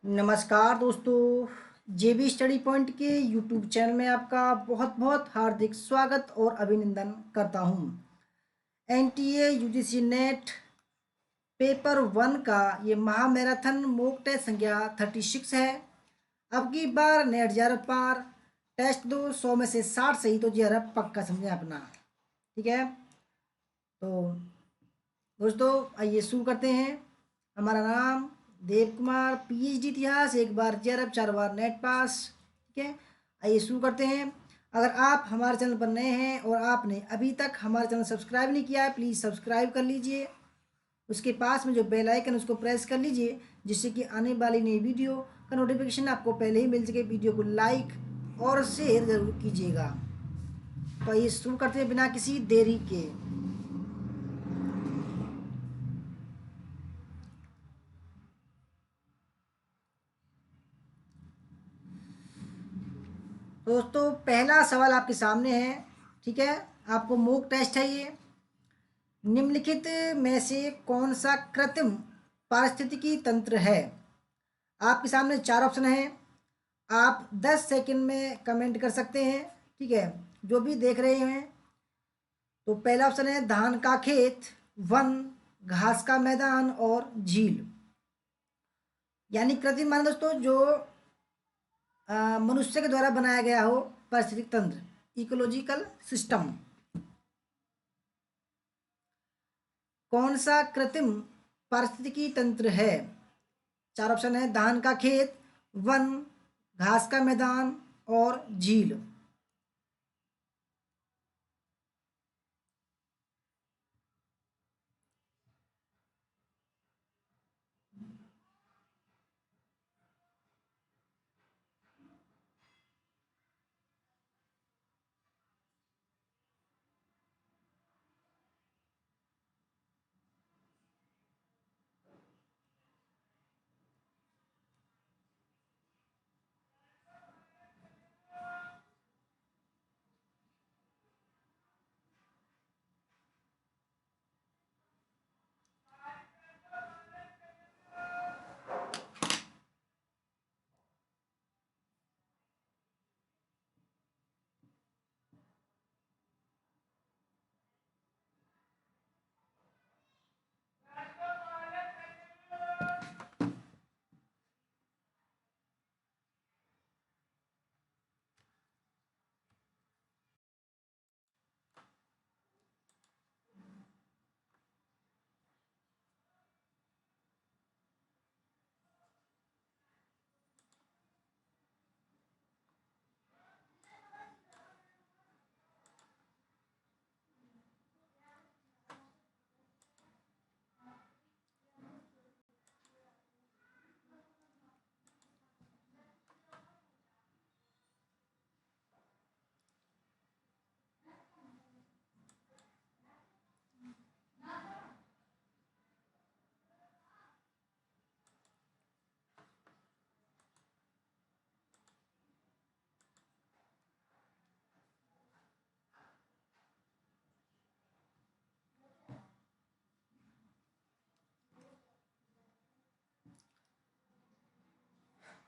नमस्कार दोस्तों। जेबी study point के यूट्यूब चैनल में आपका बहुत बहुत हार्दिक स्वागत और अभिनंदन करता हूं। एनटीए यूजीसी नेट पेपर 1 का ये महामैराथन मॉक टेस्ट संख्या 36 है। अब की बार नेट जरा पार टेस्ट दो 100 में से 60 सही तो जरा पक्का समझे अपना। ठीक है, तो दोस्तों आइए शुरू करते हैं। हमारा नाम देव कुमार, पीएचडी इतिहास, एक बार जेआरएफ 4 बार नेट पास। ठीक है, आइए शुरू करते हैं। अगर आप हमारे चैनल पर नए हैं और आपने अभी तक हमारा चैनल सब्सक्राइब नहीं किया है, प्लीज़ सब्सक्राइब कर लीजिए। उसके पास में जो बेल आइकन उसको प्रेस कर लीजिए, जिससे कि आने वाली नई वीडियो का नोटिफिकेशन आपको पहले ही मिल सके। वीडियो को लाइक और शेयर ज़रूर कीजिएगा। तो आइए शुरू करते हैं बिना किसी देरी के। दोस्तों पहला सवाल आपके सामने है। ठीक है, आपको मॉक टेस्ट है ये। निम्नलिखित में से कौन सा कृत्रिम पारिस्थितिकी तंत्र है? आपके सामने चार ऑप्शन हैं। आप 10 सेकंड में कमेंट कर सकते हैं। ठीक है, जो भी देख रहे हैं। तो पहला ऑप्शन है धान का खेत, वन, घास का मैदान और झील। यानी कृत्रिम माने दोस्तों जो मनुष्य के द्वारा बनाया गया हो पारिस्थितिक तंत्र, इकोलॉजिकल सिस्टम। कौन सा कृत्रिम पारिस्थितिकी तंत्र है? चार ऑप्शन है धान का खेत, वन, घास का मैदान और झील।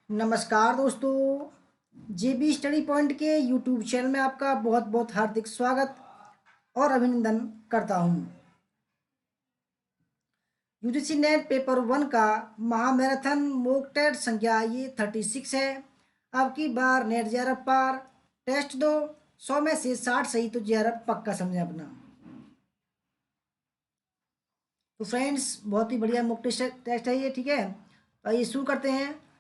नमस्कार दोस्तों, जेबी स्टडी पॉइंट के यूट्यूब चैनल में आपका बहुत बहुत हार्दिक स्वागत और अभिनंदन करता हूं। यूजीसी नेट पेपर 1 का महामैराथन मॉक टेस्ट संख्या ये 36 है। अब की बार नेट जेआरएफ पार टेस्ट दो 100 में से 60 सही तो जेआरएफ पक्का समझे अपना। तो फ्रेंड्स बहुत ही बढ़िया मॉक टेस्ट है ये। ठीक है, तो आइए शुरू करते हैं।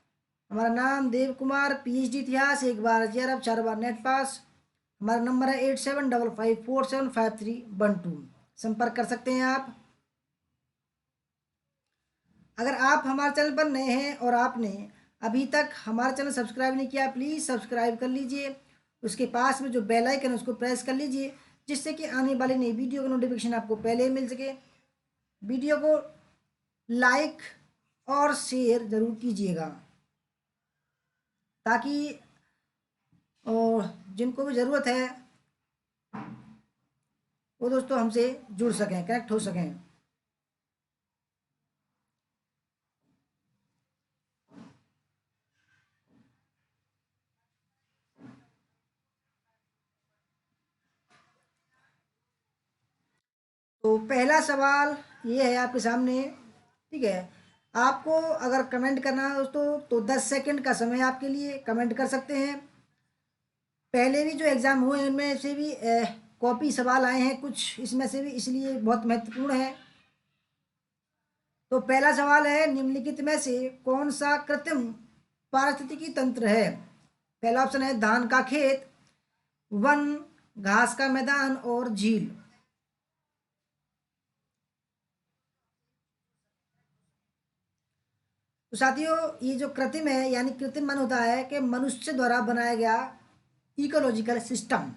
हमारा नाम देव कुमार, पीएचडी इतिहास, एक बार जेआरएफ 4 बार नेट पास। हमारा नंबर है 8755475312। संपर्क कर सकते हैं आप। अगर आप हमारे चैनल पर नए हैं और आपने अभी तक हमारा चैनल सब्सक्राइब नहीं किया, प्लीज़ सब्सक्राइब कर लीजिए। उसके पास में जो बेल आइकन है उसको प्रेस कर लीजिए, जिससे कि आने वाली नई वीडियो का नोटिफिकेशन आपको पहले ही मिल सके। वीडियो को लाइक और शेयर ज़रूर कीजिएगा, ताकि और जिनको भी ज़रूरत है वो दोस्तों हमसे जुड़ सकें, कनेक्ट हो सकें। तो पहला सवाल ये है आपके सामने, ठीक है। आपको अगर कमेंट करना है दोस्तों तो 10 सेकंड का समय आपके लिए, कमेंट कर सकते हैं। पहले भी जो एग्ज़ाम हुए हैं उनमें से भी कॉपी सवाल आए हैं कुछ इसमें से भी, इसलिए बहुत महत्वपूर्ण है। तो पहला सवाल है, निम्नलिखित में से कौन सा कृत्रिम पारिस्थितिकी तंत्र है? पहला ऑप्शन है धान का खेत, वन, घास का मैदान और झील। तो साथियों, ये जो कृत्रिम है यानी कृत्रिम मन होता है कि मनुष्य द्वारा बनाया गया इकोलॉजिकल सिस्टम,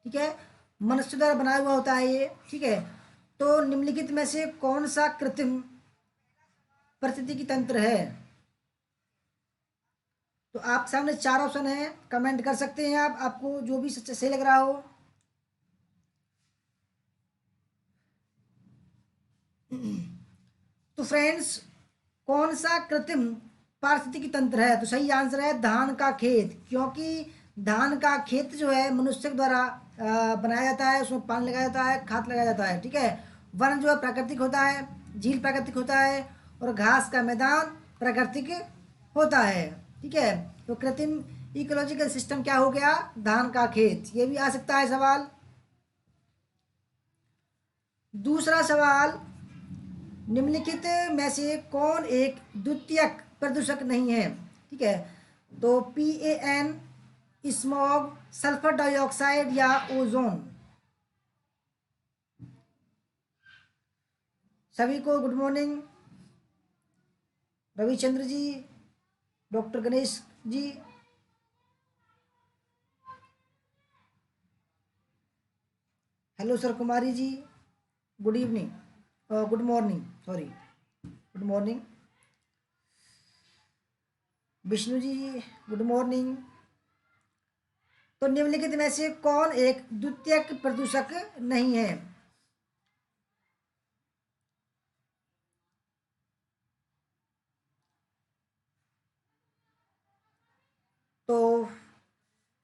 ठीक है। मनुष्य द्वारा बनाया हुआ होता है ये, ठीक है। तो निम्नलिखित में से कौन सा कृत्रिम पारिस्थितिकी तंत्र है? तो आप सामने 4 ऑप्शन है, कमेंट कर सकते हैं आप, आपको जो भी सही लग रहा हो। तो फ्रेंड्स, कौन सा कृत्रिम पारिस्थितिकी तंत्र है? तो सही आंसर है धान का खेत, क्योंकि धान का खेत जो है मनुष्य के द्वारा बनाया जाता है, उसमें पानी लगाया जाता है, खाद लगाया जाता है, ठीक है। वन जो है प्राकृतिक होता है, झील प्राकृतिक होता है और घास का मैदान प्राकृतिक होता है, ठीक है। तो कृत्रिम इकोलॉजिकल सिस्टम क्या हो गया? धान का खेत। ये भी आ सकता है सवाल। दूसरा सवाल, निम्नलिखित में से कौन एक द्वितीयक प्रदूषक नहीं है? ठीक है। तो PAN, स्मॉग, सल्फर डाइऑक्साइड या ओजोन। सभी को good morning. Ravichandra ji, doctor Ganesh ji, hello sir Kumari ji, good evening, good morning, sorry, good morning. Vishnu ji, good morning. तो निम्नलिखित में से कौन एक द्वितीयक प्रदूषक नहीं है? तो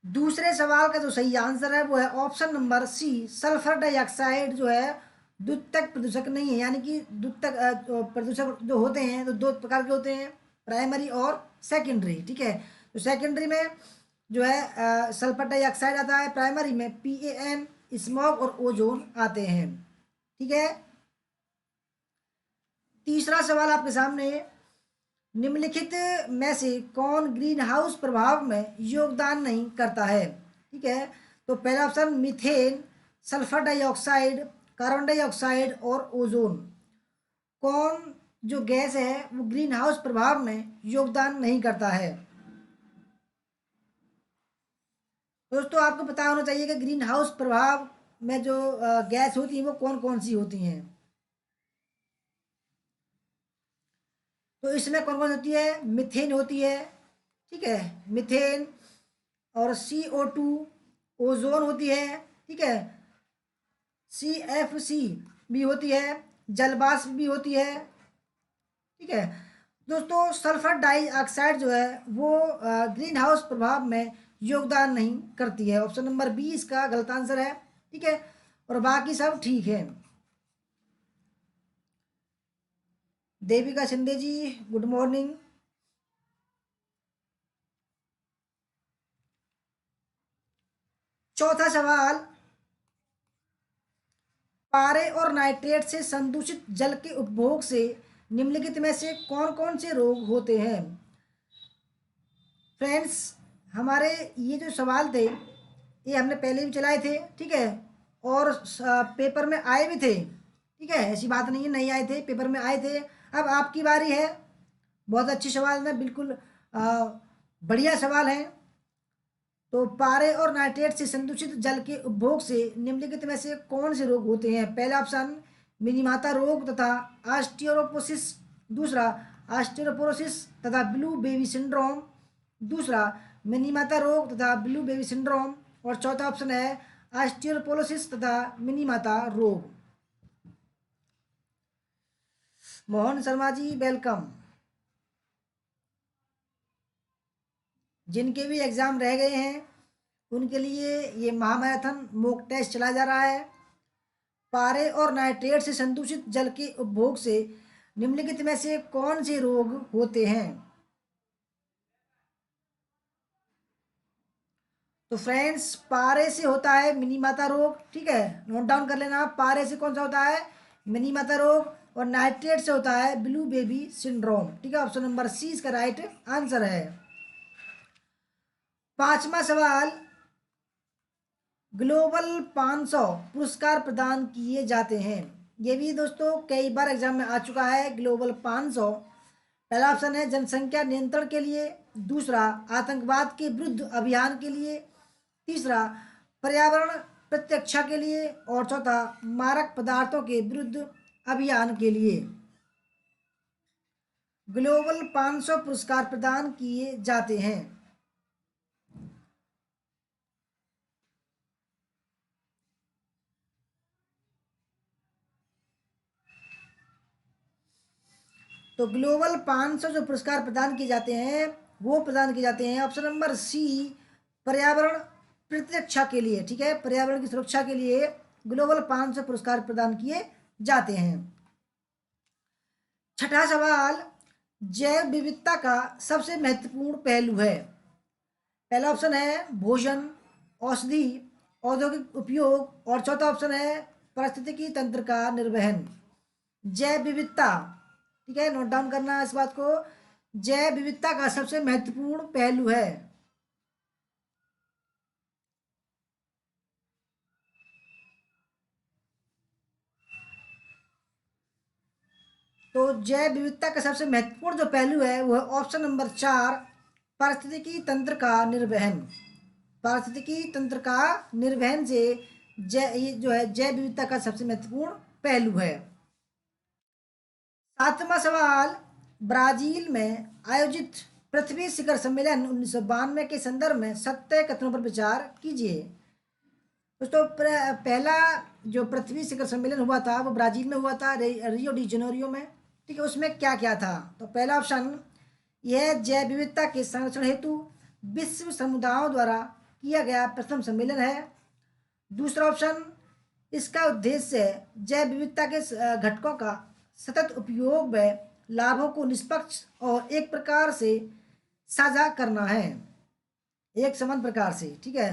दूसरे सवाल का जो सही आंसर है वो है option number C, sulphur dioxide जो है द्वितीयक प्रदूषक नहीं है। यानी कि द्वितीयक प्रदूषक जो होते हैं तो दो प्रकार के होते हैं, प्राइमरी और सेकेंडरी, ठीक है। तो सेकेंडरी में जो है सल्फर डाइऑक्साइड आता है, प्राइमरी में PAN, स्मॉग और ओजोन आते हैं, ठीक है। तीसरा सवाल आपके सामने, निम्नलिखित में से कौन ग्रीन हाउस प्रभाव में योगदान नहीं करता है? ठीक है। तो पहला option methane, sulphur dioxide, carbon dioxide और ओजोन। कौन जो गैस है वो ग्रीन हाउस प्रभाव में योगदान नहीं करता है? दोस्तों, आपको पता होना चाहिए कि ग्रीन हाउस प्रभाव में जो गैस होती है वो कौन कौन सी होती हैं। तो इसमें कौन कौन होती है? मिथेन होती है, ठीक है, मिथेन, और CO2, ओजोन होती है, ठीक है, CFC भी होती है, जलवाष्प भी होती है, ठीक है। दोस्तों, सल्फर डाइऑक्साइड जो है वो ग्रीन हाउस प्रभाव में योगदान नहीं करती है। ऑप्शन नंबर 20 का गलत आंसर है, ठीक है, और बाकी सब ठीक है। देविका शिंदे जी, गुड मॉर्निंग। चौथा सवाल, पारे और नाइट्रेट से संदूषित जल के उपभोग से निम्नलिखित में से कौन कौन से रोग होते हैं? फ्रेंड्स, हमारे ये जो सवाल थे ये हमने पहले भी चलाए थे, ठीक है, और पेपर में आए भी थे, ठीक है, ऐसी बात नहीं है नहीं आए थे, पेपर में आए थे। अब आपकी बारी है। बहुत अच्छे सवाल है, बिल्कुल बढ़िया सवाल है। तो पारे और नाइट्रेट से संदूषित जल के उपभोग से निम्नलिखित में से कौन से रोग होते हैं? पहला ऑप्शन मिनीमाता रोग तथा ऑस्टियोपोरोसिस, दूसरा ऑस्टियोपोरोसिस तथा ब्लू बेबी सिंड्रोम, दूसरा मिनीमाता रोग तथा ब्लू बेबी सिंड्रोम, और चौथा ऑप्शन है ऑस्टियोपोरोसिस तथा मिनीमाता रोग। मोहन शर्मा जी, वेलकम। जिनके भी एग्ज़ाम रह गए हैं उनके लिए ये महामैराथन मॉक टेस्ट चलाया जा रहा है। पारे और नाइट्रेट से संदूषित जल के उपभोग से निम्नलिखित में से कौन से रोग होते हैं? तो फ्रेंड्स, पारे से होता है मिनीमाता रोग, ठीक है, नोट डाउन कर लेना। पारे से कौन सा होता है? मिनीमाता रोग। और नाइट्रेट से होता है ब्लू बेबी सिंड्रोम, ठीक है। ऑप्शन नंबर सी इसका राइट आंसर है। पांचवा सवाल, ग्लोबल 500 पुरस्कार प्रदान किए जाते हैं। ये भी दोस्तों कई बार एग्जाम में आ चुका है। ग्लोबल 500, पहला ऑप्शन है जनसंख्या नियंत्रण के लिए, दूसरा आतंकवाद के विरुद्ध अभियान के लिए, तीसरा पर्यावरण प्रत्यक्षा के लिए, और चौथा मारक पदार्थों के विरुद्ध अभियान के लिए। ग्लोबल 500 पुरस्कार प्रदान किए जाते हैं। तो ग्लोबल 500 जो पुरस्कार प्रदान किए जाते हैं वो प्रदान किए जाते हैं ऑप्शन नंबर सी, पर्यावरण प्रतिरक्षा के लिए, ठीक है, पर्यावरण की सुरक्षा के लिए ग्लोबल 500 पुरस्कार प्रदान किए जाते हैं। छठा सवाल, जैव विविधता का सबसे महत्वपूर्ण पहलू है। पहला ऑप्शन है भोजन, औषधि, औद्योगिक उपयोग, और चौथा ऑप्शन है पारिस्थितिकी तंत्र का निर्वहन। जैव विविधता, ठीक है, नोट डाउन करना है इस बात को। जैव विविधता का सबसे महत्वपूर्ण पहलू है। तो जैव विविधता का सबसे महत्वपूर्ण जो पहलू है वो है ऑप्शन नंबर 4, पारिस्थितिकी तंत्र का निर्वहन। पारिस्थितिकी तंत्र का निर्वहन से ये जो है जैव विविधता का सबसे महत्वपूर्ण पहलू है। सातवां सवाल, ब्राजील में आयोजित पृथ्वी शिखर सम्मेलन 1992 के संदर्भ में सत्य कथनों पर विचार कीजिए। दोस्तों, पहला जो पृथ्वी शिखर सम्मेलन हुआ था वो ब्राजील में हुआ था, रियो डी जेनेरियो में, ठीक है। उसमें क्या क्या था? तो पहला ऑप्शन, यह जैव विविधता के संरक्षण हेतु विश्व समुदायों द्वारा किया गया प्रथम सम्मेलन है। दूसरा ऑप्शन, इसका उद्देश्य जैव विविधता के घटकों का सतत उपयोग व लाभों को निष्पक्ष और एक प्रकार से साझा करना है, एक समान प्रकार से, ठीक है।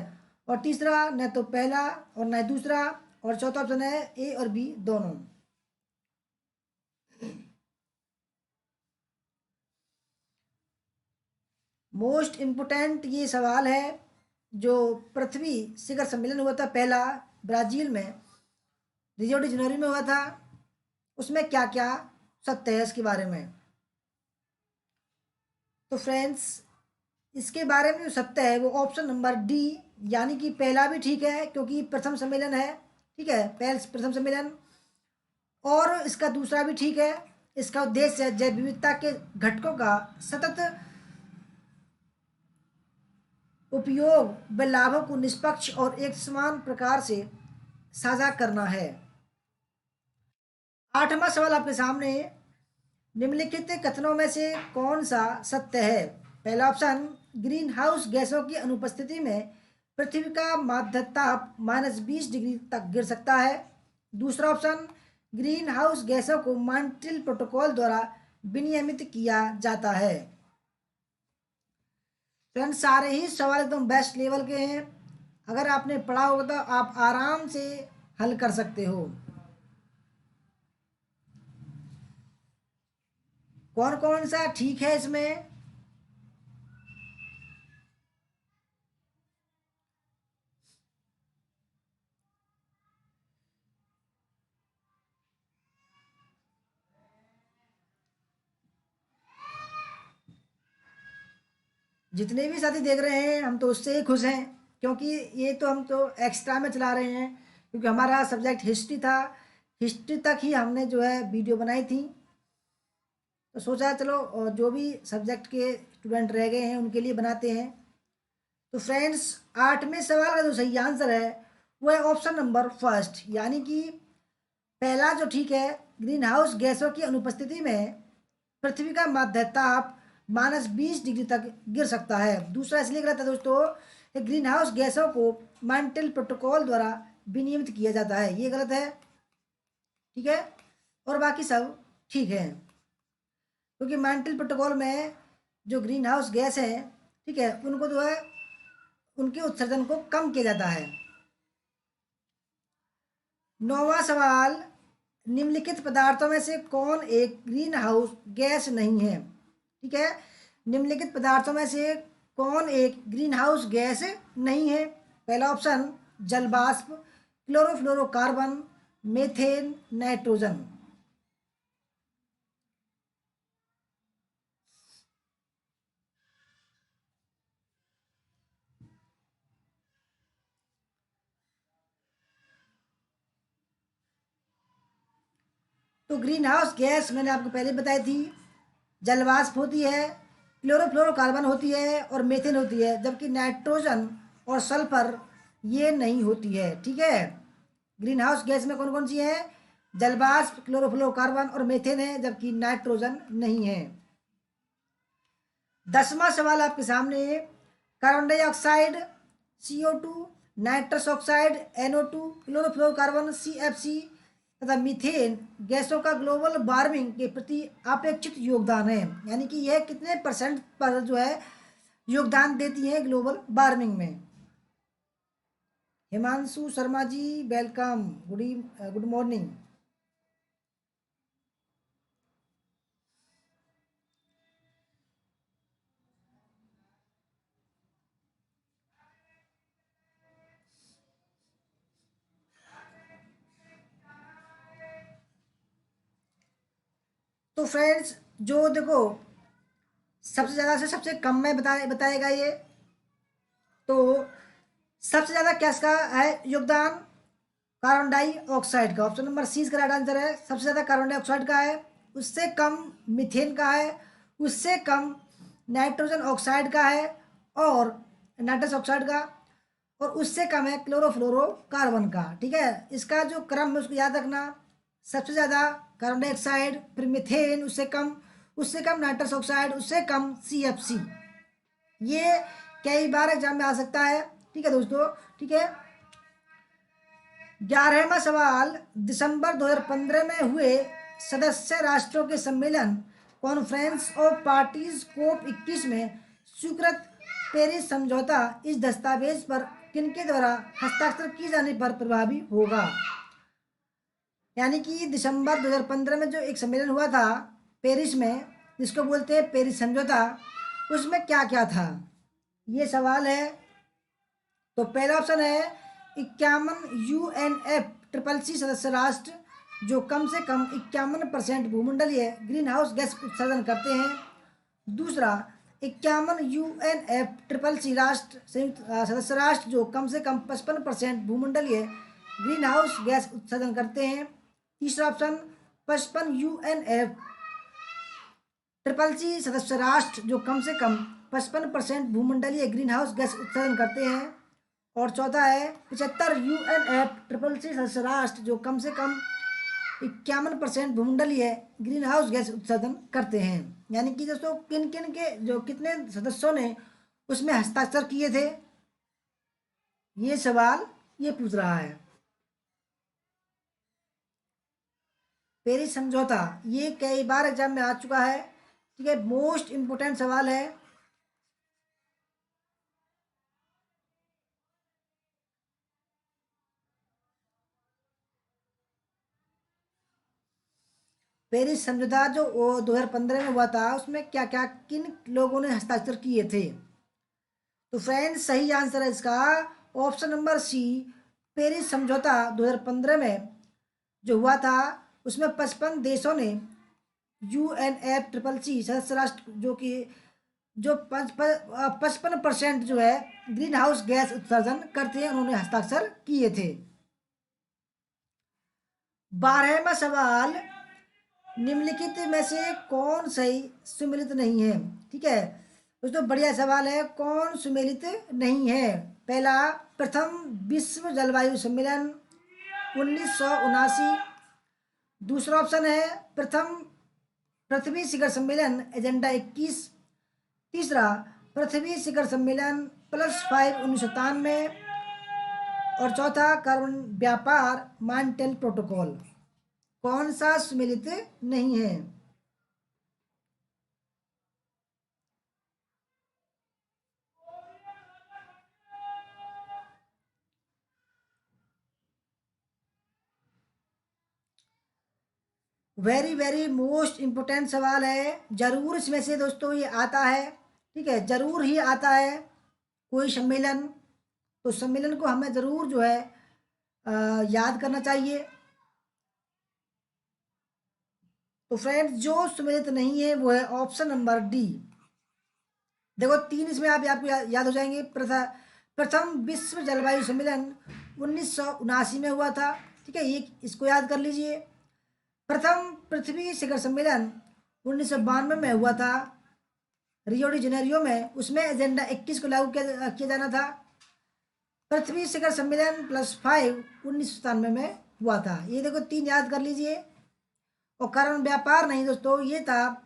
और तीसरा, न तो पहला और न दूसरा, और चौथा ऑप्शन है ए और बी दोनों। मोस्ट इम्पोर्टेंट ये सवाल है। जो पृथ्वी शिखर सम्मेलन हुआ था पहला ब्राजील में, रियो डी जेनेरियो में हुआ था, उसमें क्या क्या सत्य है इसके बारे में। तो फ्रेंड्स, इसके बारे में जो सत्य है वो ऑप्शन नंबर डी, यानी कि पहला भी ठीक है क्योंकि प्रथम सम्मेलन है, ठीक है, प्रथम सम्मेलन। और इसका दूसरा भी ठीक है, इसका उद्देश्य है जैव विविधता के घटकों का सतत उपयोग व लाभों को निष्पक्ष और एक समान प्रकार से साझा करना है। आठवां सवाल आपके सामने, निम्नलिखित कथनों में से कौन सा सत्य है? पहला ऑप्शन, ग्रीन हाउस गैसों की अनुपस्थिति में पृथ्वी का माध्य ताप -20 डिग्री तक गिर सकता है। दूसरा ऑप्शन, ग्रीन हाउस गैसों को मॉन्ट्रियल प्रोटोकॉल द्वारा विनियमित किया जाता है। फ्रेंड्स, सारे ही सवाल एकदम बेस्ट लेवल के हैं। अगर आपने पढ़ा होगा तो आप आराम से हल कर सकते हो। कौन कौन सा ठीक है इसमें? जितने भी साथी देख रहे हैं हम तो उससे ही खुश हैं, क्योंकि ये तो हम तो एक्स्ट्रा में चला रहे हैं, क्योंकि हमारा सब्जेक्ट हिस्ट्री था। हिस्ट्री तक ही हमने जो है वीडियो बनाई थी, तो सोचा चलो और जो भी सब्जेक्ट के स्टूडेंट रह गए हैं उनके लिए बनाते हैं। तो फ्रेंड्स, आठवें सवाल का जो सही आंसर है वो है ऑप्शन नंबर फर्स्ट, यानी कि पहला जो ठीक है, ग्रीन हाउस गैसों की अनुपस्थिति में पृथ्वी का माध्य ताप -20 डिग्री तक गिर सकता है। दूसरा इसलिए गलत है दोस्तों, ग्रीन हाउस गैसों को मॉन्ट्रियल प्रोटोकॉल द्वारा विनियमित किया जाता है, ये गलत है। ठीक है, और बाकी सब ठीक है, क्योंकि मॉन्ट्रियल प्रोटोकॉल में जो ग्रीन हाउस गैस है, ठीक है, उनको जो है उनके उत्सर्जन को कम किया जाता है। 9वां सवाल, निम्नलिखित पदार्थों में से कौन एक ग्रीन हाउस गैस नहीं है? ठीक है, निम्नलिखित पदार्थों में से कौन एक ग्रीन हाउस गैस नहीं है? पहला ऑप्शन जल वाष्प, क्लोरोफ्लोरोकार्बन, मीथेन, नाइट्रोजन। तो ग्रीन हाउस गैस मैंने आपको पहले बताई थी, जल वाष्प होती है, क्लोरोफ्लोरोकार्बन होती है और मीथेन होती है, जबकि नाइट्रोजन और सल्फर ये नहीं होती है। ठीक है, ग्रीन हाउस गैस में कौन कौन सी है? जल वाष्प, क्लोरोफ्लोरोकार्बन और मीथेन है, जबकि नाइट्रोजन नहीं है। 10वां सवाल आपके सामने, carbon dioxide CO2, nitrous oxide NO2, chlorofluorocarbon CFC तथा मीथेन गैसों का ग्लोबल वार्मिंग के प्रति अपेक्षित योगदान है, यानी कि यह कितने % पर जो है योगदान देती है ग्लोबल वार्मिंग में? Himanshu Sharma ji, welcome, good morning. तो फ्रेंड्स, जो देखो सबसे ज़्यादा से सबसे कम में बताएगा ये, तो सबसे ज़्यादा किसका है योगदान? कार्बन डाइऑक्साइड का। ऑप्शन नंबर सी इसका राइट आंसर है। सबसे ज़्यादा कार्बन डाइऑक्साइड का है, उससे कम मीथेन का है, उससे कम नाइट्रोजन ऑक्साइड का है और नाइट्रस ऑक्साइड का, और उससे कम है क्लोरोफ्लोरोकार्बन का। ठीक है, इसका जो क्रम है उसको याद रखना, सबसे ज़्यादा कार्बन डाइऑक्साइड, फिर मीथेन, उससे कम नाइट्रस ऑक्साइड, उससे कम CFC। ये कई बार एग्जाम में आ सकता है। ठीक है दोस्तों, ठीक है। 11वां सवाल, दिसंबर 2015 में हुए सदस्य राष्ट्रों के सम्मेलन कॉन्फ्रेंस ऑफ पार्टीज COP21 में स्वीकृत पेरिस समझौता इस दस्तावेज पर किनके द्वारा हस्ताक्षर किए जाने पर प्रभावी होगा? यानी कि दिसंबर 2015 में जो एक सम्मेलन हुआ था पेरिस में, जिसको बोलते हैं पेरिस समझौता, उसमें क्या क्या था, ये सवाल है। तो पहला ऑप्शन है 51 UNFCCC सदस्य राष्ट्र जो कम से कम 51% भूमंडलीय ग्रीन हाउस गैस उत्सर्जन करते हैं। दूसरा, 51 UNFCCC राष्ट्र संयुक्त सदस्य राष्ट्र जो कम से कम 55% भूमंडलीय ग्रीन हाउस गैस उत्सर्जन करते हैं। तीसरा ऑप्शन, 55 UNFCCC सदस्य राष्ट्र जो कम से कम 55% भूमंडलीय ग्रीन हाउस गैस उत्सर्जन करते हैं। और चौथा है 75 UNFCCC सदस्य राष्ट्र जो कम से कम 51% भूमंडलीय ग्रीन हाउस गैस उत्सर्जन करते हैं। यानी कि दोस्तों किन किन के जो कितने सदस्यों ने उसमें हस्ताक्षर किए थे, ये सवाल ये पूछ रहा है। पेरिस समझौता ये कई बार एग्जाम में आ चुका है। ठीक है, मोस्ट इंपोर्टेंट सवाल है। पेरिस समझौता जो 2015 में हुआ था, उसमें क्या क्या किन लोगों ने हस्ताक्षर किए थे? तो फ्रेंड्स, सही आंसर है इसका ऑप्शन नंबर सी। पेरिस समझौता 2015 में जो हुआ था, उसमें 55 देशों ने UNFCCC सदस्य राष्ट्र जो कि जो 55% जो है ग्रीन हाउस गैस उत्सर्जन करते हैं, उन्होंने हस्ताक्षर किए थे। 12वां सवाल, निम्नलिखित में से कौन सही सुमेलित नहीं है? ठीक है दोस्तों, बढ़िया सवाल है, कौन सुमेलित नहीं है? पहला, प्रथम विश्व जलवायु सम्मेलन 1979। दूसरा ऑप्शन है प्रथम पृथ्वी शिखर सम्मेलन एजेंडा 21। तीसरा, पृथ्वी शिखर सम्मेलन +5 1997। और चौथा, कार्बन व्यापार मॉन्ट्रियल प्रोटोकॉल। कौन सा सम्मिलित नहीं है? वेरी वेरी मोस्ट इम्पोर्टेंट सवाल है। जरूर इसमें से दोस्तों ये आता है, ठीक है, जरूर ही आता है कोई सम्मेलन। तो सम्मेलन को हमें जरूर जो है याद करना चाहिए। तो फ्रेंड्स, जो सम्मिलित नहीं है वो है ऑप्शन नंबर डी। देखो तीन इसमें आप आपको याद हो जाएंगे। प्रथम विश्व जलवायु सम्मेलन 1979 में हुआ था, ठीक है, ये इसको याद कर लीजिए। प्रथम पृथ्वी शिखर सम्मेलन 1992 में हुआ था, रियो डी जेनेरियो में। उसमें एजेंडा 21 को लागू किया जाना था। पृथ्वी शिखर सम्मेलन +5 1997 में हुआ था। ये देखो तीन याद कर लीजिए। और कारण व्यापार नहीं दोस्तों, ये था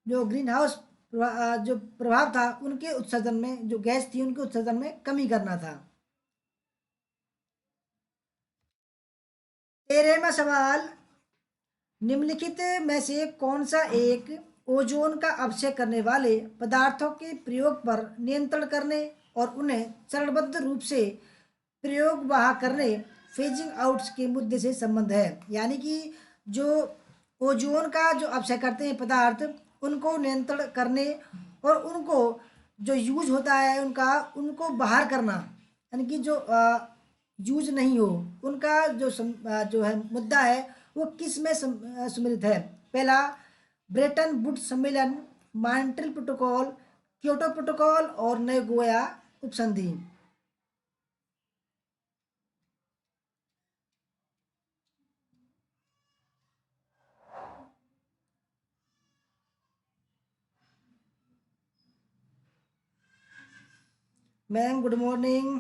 जो ग्रीन हाउस जो प्रभाव था उनके उत्सर्जन में, जो गैस थी उनके उत्सर्जन में कमी करना था। 13वां सवाल, निम्नलिखित में से कौन सा एक ओजोन का अपक्षय करने वाले पदार्थों के प्रयोग पर नियंत्रण करने और उन्हें चरणबद्ध रूप से प्रयोगवाह करने, फेजिंग आउट के मुद्दे से संबंध है? यानी कि जो ओजोन का जो अपक्षय करते हैं पदार्थ, उनको नियंत्रण करने और उनको जो यूज होता है उनका, उनको बाहर करना, यानी कि जो यूज नहीं हो उनका जो है मुद्दा है, वो किस में सम्मिलित है? पहला, ब्रेटन वुड्स सम्मेलन, मॉन्ट्रियल प्रोटोकॉल, क्योटो प्रोटोकॉल और नगोया उपसंधि। Ma'am good morning.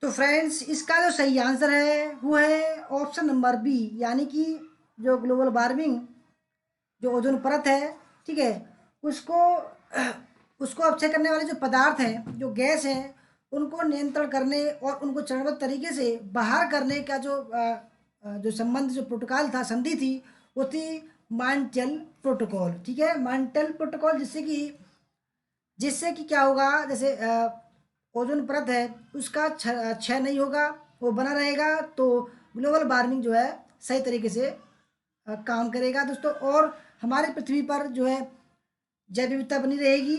तो फ्रेंड्स, इसका जो सही आंसर है वो है ऑप्शन नंबर बी, यानी कि जो ग्लोबल वार्मिंग, जो ओजोन परत है, ठीक है, उसको उसको अपक्षय करने वाले जो पदार्थ हैं, जो गैस हैं, उनको नियंत्रण करने और उनको चरणबद्ध तरीके से बाहर करने का जो संबंध, जो प्रोटोकॉल था, संधि थी, वो थी मॉन्ट्रियल प्रोटोकॉल। ठीक है, मॉन्ट्रियल प्रोटोकॉल, जिससे कि क्या होगा, जैसे ओजोन परत है उसका क्षय नहीं होगा, वो बना रहेगा। तो ग्लोबल वार्मिंग जो है सही तरीके से काम करेगा दोस्तों, और हमारी पृथ्वी पर जो है जैव विविधता बनी रहेगी।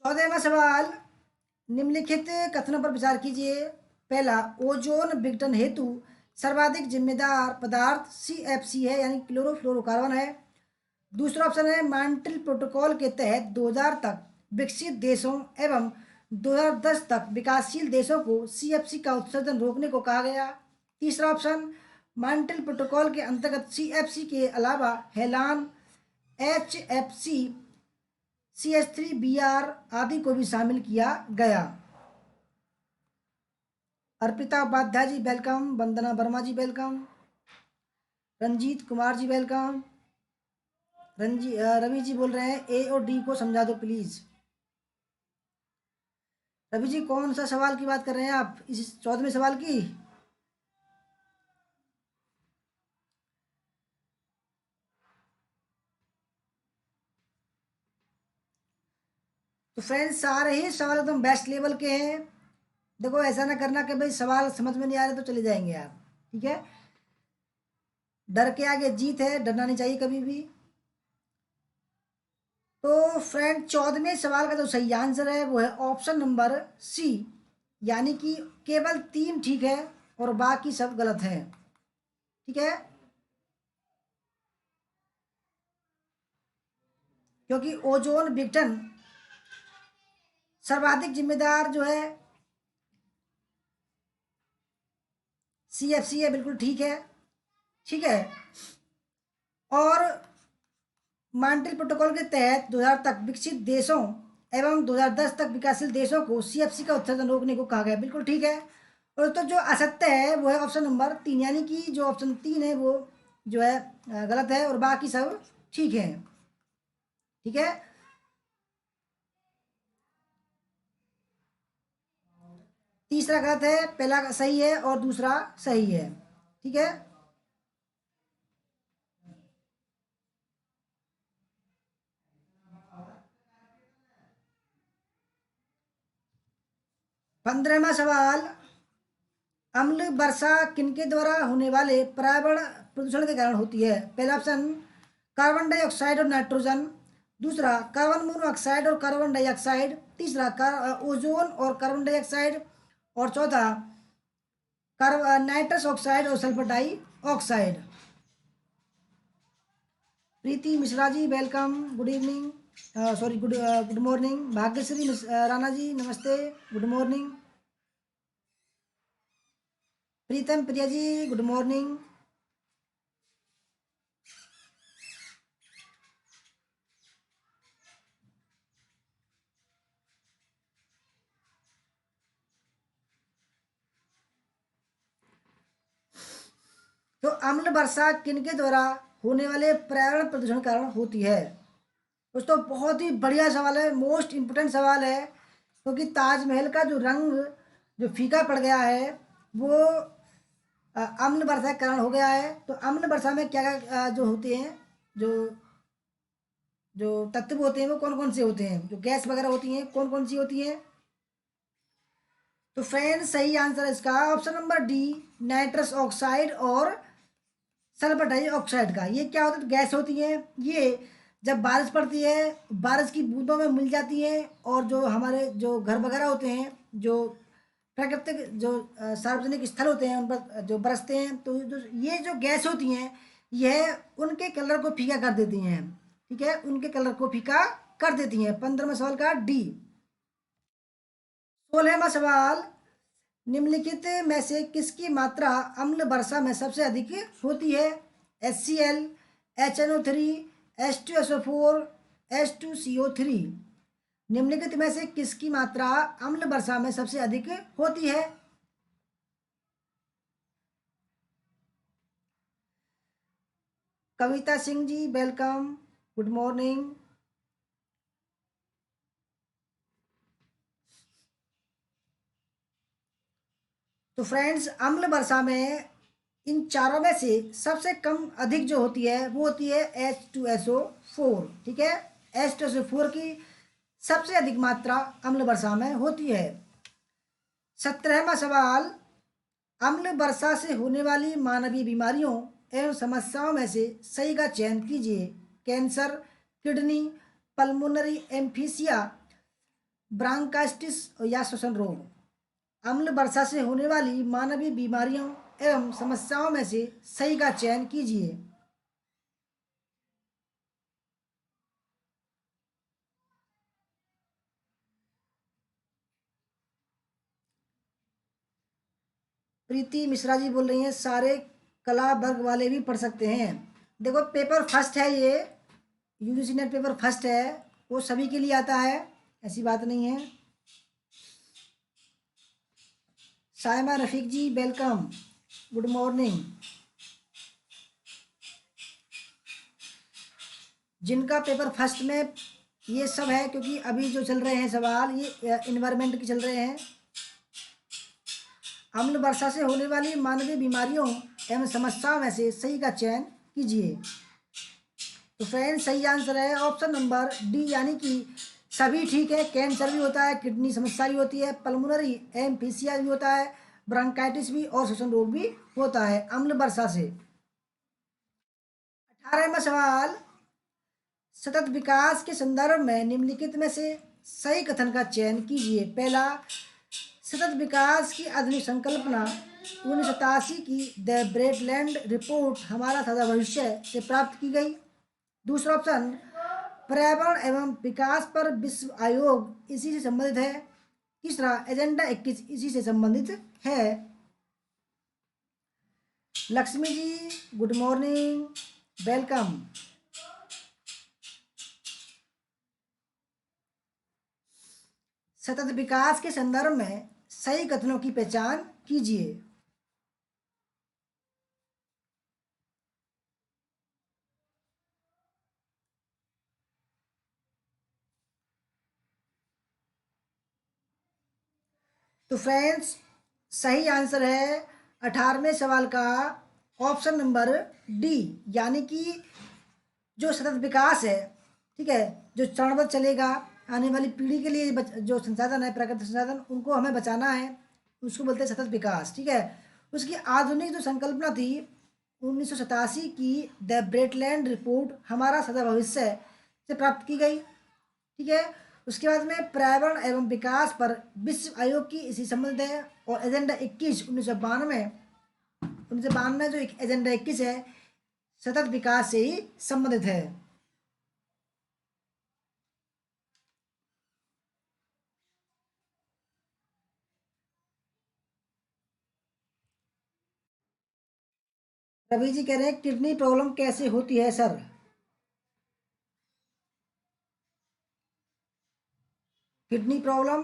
14वां सवाल, निम्नलिखित कथनों पर विचार कीजिए। पहला, ओजोन विघटन हेतु सर्वाधिक जिम्मेदार पदार्थ CFC है, यानी क्लोरोफ्लोरोकार्बन है। दूसरा ऑप्शन है, मॉन्ट्रियल प्रोटोकॉल के तहत 2000 तक विकसित देशों एवं 2010 तक विकासशील देशों को CFC का उत्सर्जन रोकने को कहा गया। तीसरा ऑप्शन, मॉन्ट्रियल प्रोटोकॉल के अंतर्गत CFC के अलावा हेलान, HFC, CH3BR आदि को भी शामिल किया गया। अर्पिता उपाध्याय जी वेलकम, वंदना वर्मा जी वेलकम, रंजीत कुमार जी वेलकम। रवि जी बोल रहे हैं ए और डी को समझा दो प्लीज। रवि जी, कौन सा सवाल की बात कर रहे हैं आप, इस 14वें सवाल की? तो फ्रेंड्स सारे ही सवाल एकदम बेस्ट लेवल के हैं। देखो ऐसा ना करना कि भाई सवाल समझ में नहीं आ रहे तो चले जाएंगे आप, ठीक है। डर के आगे जीत है, डरना नहीं चाहिए कभी भी। तो फ्रेंड 14वें सवाल का जो सही आंसर है वो है ऑप्शन नंबर सी, यानी कि केवल 3 ठीक है और बाकी सब गलत है, ठीक है। क्योंकि ओजोन विघटन सर्वाधिक जिम्मेदार जो है CFC है, बिल्कुल ठीक है, ठीक है। और मॉन्ट्रियल प्रोटोकॉल के तहत 2000 तक विकसित देशों एवं 2010 तक विकासशील देशों को CFC का उत्सर्जन रोकने को कहा गया, बिल्कुल ठीक है। और तो जो असत्य है वो है ऑप्शन नंबर 3, यानी कि जो ऑप्शन 3 है वो जो है गलत है और बाकी सब ठीक है, ठीक है। तीसरा गलत है, पहला सही है और दूसरा सही है, ठीक है। 15वां सवाल, अम्ल वर्षा किनके द्वारा होने वाले पर्यावरण प्रदूषण के कारण होती है? पहला ऑप्शन कार्बन डाइऑक्साइड और नाइट्रोजन, दूसरा कार्बन मोनोऑक्साइड और कार्बन डाइऑक्साइड, तीसरा ओजोन और कार्बन डाइऑक्साइड, और चौथा नाइट्रस ऑक्साइड और sulphur dioxide. Preeti Mishra ji welcome, good evening, sorry good morning. Bhagyashree Rana ji नमस्ते, good morning. Pritam Priya ji good morning. तो अम्ल वर्षा किनके द्वारा होने वाले पर्यावरण प्रदूषण कारण होती है? दोस्तों बहुत ही बढ़िया सवाल है, मोस्ट इम्पोर्टेंट सवाल है, क्योंकि ताजमहल का जो रंग जो फीका पड़ गया है वो अम्ल वर्षा के कारण हो गया है। तो अम्ल वर्षा में क्या क्या जो होते हैं, जो जो तत्व होते हैं वो कौन कौन से होते हैं, जो गैस वगैरह होती हैं कौन कौन सी होती हैं? तो फ्रेंड सही आंसर है इसका option number D, nitrous oxide और सल्फर डाइऑक्साइड का। ये क्या होता है, गैस होती है। ये जब बारिश पड़ती है, बारिश की बूंदों में मिल जाती हैं, और जो हमारे जो घर वगैरह होते हैं, जो प्राकृतिक जो सार्वजनिक स्थल होते हैं उन पर जो बरसते हैं, तो जो ये जो गैस होती हैं यह उनके कलर को फीका कर देती हैं, ठीक है, उनके कलर को फीका कर देती हैं। 15वें सवाल का डी। 16वां सवाल, निम्नलिखित में से किसकी मात्रा अम्ल वर्षा में सबसे अधिक होती है? HCl, HNO3, H2SO4, H2CO3। निम्नलिखित में से किसकी मात्रा अम्ल वर्षा में सबसे अधिक होती है? Kavita Singh ji welcome, good morning. तो फ्रेंड्स अम्ल वर्षा में इन चारों में से सबसे कम अधिक जो होती है वो होती है H2SO4, ठीक है। H2SO4 की सबसे अधिक मात्रा अम्ल वर्षा में होती है। 17वां सवाल, अम्ल वर्षा से होने वाली मानवीय बीमारियों एवं समस्याओं में से सही का चयन कीजिए। कैंसर, किडनी, पल्मोनरी एम्फीसिया, ब्रांकाइटिस या श्वसन रोग। अम्ल वर्षा से होने वाली मानवीय बीमारियों एवं समस्याओं में से सही का चयन कीजिए। प्रीति मिश्रा जी बोल रही हैं सारे कला वर्ग वाले भी पढ़ सकते हैं। देखो पेपर फर्स्ट है, ये यूजीसी नेट पेपर फर्स्ट है, वो सभी के लिए आता है, ऐसी बात नहीं है। साइमा रफीक जी वेलकम, गुड मॉर्निंग। जिनका पेपर फर्स्ट में ये सब है, क्योंकि अभी जो चल रहे हैं सवाल ये इन्वायरमेंट के चल रहे हैं। अम्ल वर्षा से होने वाली मानवीय बीमारियों एवं समस्याओं में से सही का चयन कीजिए। तो फ्रेंड सही आंसर है ऑप्शन नंबर डी, यानी कि सभी ठीक है। कैंसर भी होता है, किडनी समस्या भी होती है, पल्मोनरी एम्फीसिया भी होता है, ब्रांकाइटिस भी और श्वसन रोग भी होता है अम्ल वर्षा से। 18वां सवाल, सतत विकास के संदर्भ में निम्नलिखित में से सही कथन का चयन कीजिए। पहला, सतत विकास की आधुनिक संकल्पना 1987 की द ब्रेटलैंड रिपोर्ट हमारा साझा भविष्य से प्राप्त की गई। दूसरा ऑप्शन, पर्यावरण एवं विकास पर विश्व आयोग इसी से संबंधित है। तीसरा, एजेंडा 21 इसी से संबंधित है। Lakshmi ji good morning, welcome. सतत विकास के संदर्भ में सही कथनों की पहचान कीजिए। तो फ्रेंड्स, सही आंसर है 18वें सवाल का ऑप्शन नंबर डी, यानी कि जो सतत विकास है, ठीक है, जो चरणबद्ध चलेगा, आने वाली पीढ़ी के लिए जो संसाधन है, प्राकृतिक संसाधन, उनको हमें बचाना है, उसको बोलते हैं सतत विकास, ठीक है। उसकी आधुनिक जो संकल्पना थी 1987 की द ब्रेटलैंड रिपोर्ट हमारा सदा भविष्य से प्राप्त की गई, ठीक है। उसके बाद में पर्यावरण एवं विकास पर विश्व आयोग की इसी संबंध है। और एजेंडा 21 1992 जो एजेंडा 21 है सतत विकास से ही संबंधित है। रवि जी कह रहे हैं किडनी प्रॉब्लम कैसे होती है सर। किडनी प्रॉब्लम,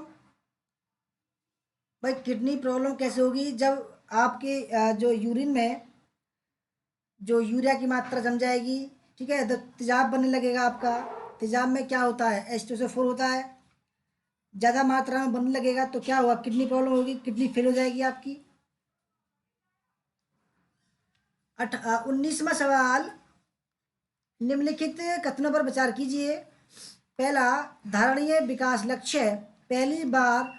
भाई किडनी प्रॉब्लम कैसे होगी, जब आपके जो यूरिन में जो यूरिया की मात्रा जम जाएगी, ठीक है, तो तेजाब बनने लगेगा आपका। तेजाब में क्या होता है, H2SO4 होता है, ज़्यादा मात्रा में बनने लगेगा तो क्या होगा, किडनी प्रॉब्लम होगी, किडनी फेल हो जाएगी आपकी। 19वां सवाल, निम्नलिखित कथनों पर विचार कीजिए। पहला, धारणीय विकास लक्ष्य पहली बार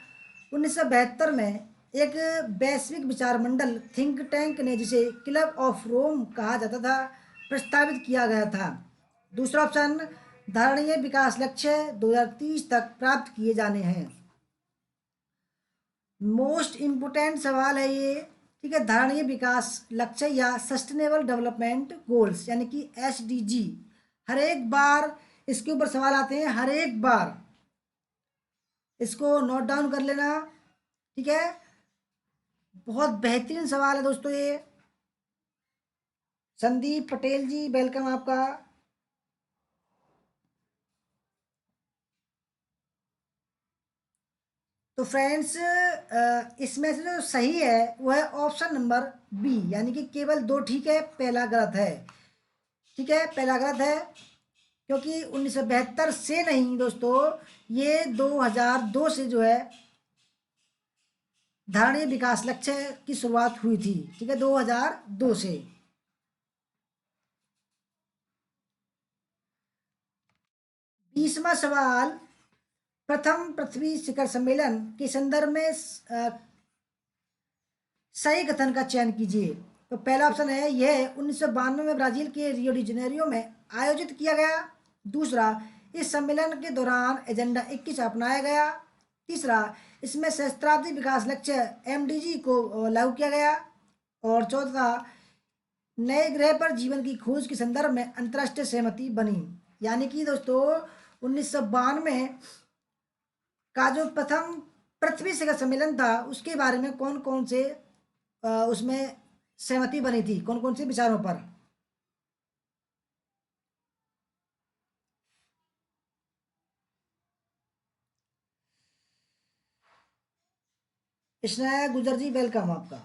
1972 में एक वैश्विक विचार मंडल थिंक टैंक ने, जिसे क्लब ऑफ रोम कहा जाता था, प्रस्तावित किया गया था। दूसरा ऑप्शन, धारणीय विकास लक्ष्य 2030 तक प्राप्त किए जाने हैं। मोस्ट इम्पोर्टेंट सवाल है ये, ठीक है। धारणीय विकास लक्ष्य या सस्टेनेबल डेवलपमेंट गोल्स यानी कि SDG, हर एक बार इसके ऊपर सवाल आते हैं, हर एक बार इसको नोट डाउन कर लेना, ठीक है। बहुत बेहतरीन सवाल है दोस्तों ये। संदीप पटेल जी वेलकम आपका। तो फ्रेंड्स, इसमें से जो सही है वो है ऑप्शन नंबर बी, यानी कि केवल दो ठीक है, पहला गलत है, ठीक है, पहला गलत है। क्योंकि 1972 से नहीं दोस्तों, ये 2002 से जो है धारणीय विकास लक्ष्य की शुरुआत हुई थी, ठीक है, 2002 से। 20वां सवाल, प्रथम पृथ्वी शिखर सम्मेलन के संदर्भ में सही कथन का चयन कीजिए। तो पहला ऑप्शन है यह 1992 में ब्राजील के रियो डी जनेरियो में आयोजित किया गया। दूसरा, इस सम्मेलन के दौरान एजेंडा 21 अपनाया गया। तीसरा, इसमें सहस्त्राब्दी विकास लक्ष्य MDG को लागू किया गया। और चौथा, नए ग्रह पर जीवन की खोज के संदर्भ में अंतर्राष्ट्रीय सहमति बनी। यानी कि दोस्तों 1992 का जो प्रथम पृथ्वी शिखर सम्मेलन था उसके बारे में कौन कौन से उसमें सहमति बनी थी, कौन कौन से विचारों पर। स्नेहा गुजर जी वेलकम आपका।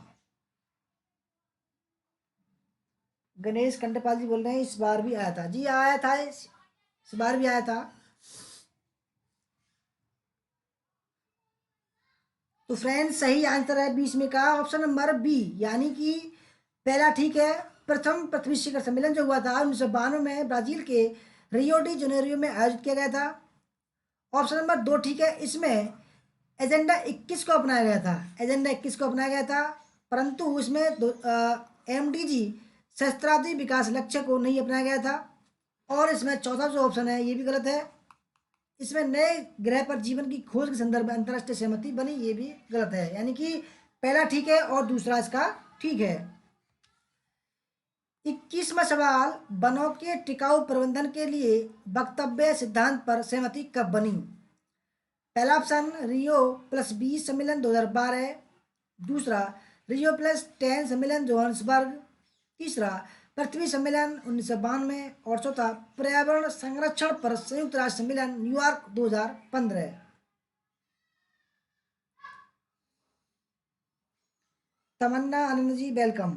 गणेश कंडपाल जी बोल रहे हैं इस बार भी आया था, जी आया था, इस बार भी आया था। तो फ्रेंड्स, सही आंसर है 20 में का ऑप्शन नंबर बी, यानी कि पहला ठीक है। प्रथम पृथ्वी शिखर सम्मेलन जो हुआ था 1992 में ब्राजील के रियो डी जनेरियो में आयोजित किया गया था। ऑप्शन नंबर 2 ठीक है। इसमें एजेंडा 21 को अपनाया गया था, एजेंडा 21 को अपनाया गया था, परंतु इसमें MDG सहस्त्राब्दी विकास लक्ष्य को नहीं अपनाया गया था। और इसमें चौथा जो ऑप्शन है ये भी गलत है। इसमें नए ग्रह पर जीवन की खोज के संदर्भ में अंतर्राष्ट्रीय सहमति बनी, ये भी गलत है। यानी कि पहला ठीक है और दूसरा इसका ठीक है। 21वां सवाल, वनों के टिकाऊ प्रबंधन के लिए वक्तव्य सिद्धांत पर सहमति कब बनी? पहला ऑप्शन रियो प्लस 20 सम्मेलन 2012, दूसरा रियो प्लस 10 सम्मेलन जोहान्सबर्ग, तीसरा पृथ्वी सम्मेलन 1992 और चौथा पर्यावरण संरक्षण पर संयुक्त राष्ट्र सम्मेलन न्यूयॉर्क 2015। तमन्ना आनंद जी वेलकम।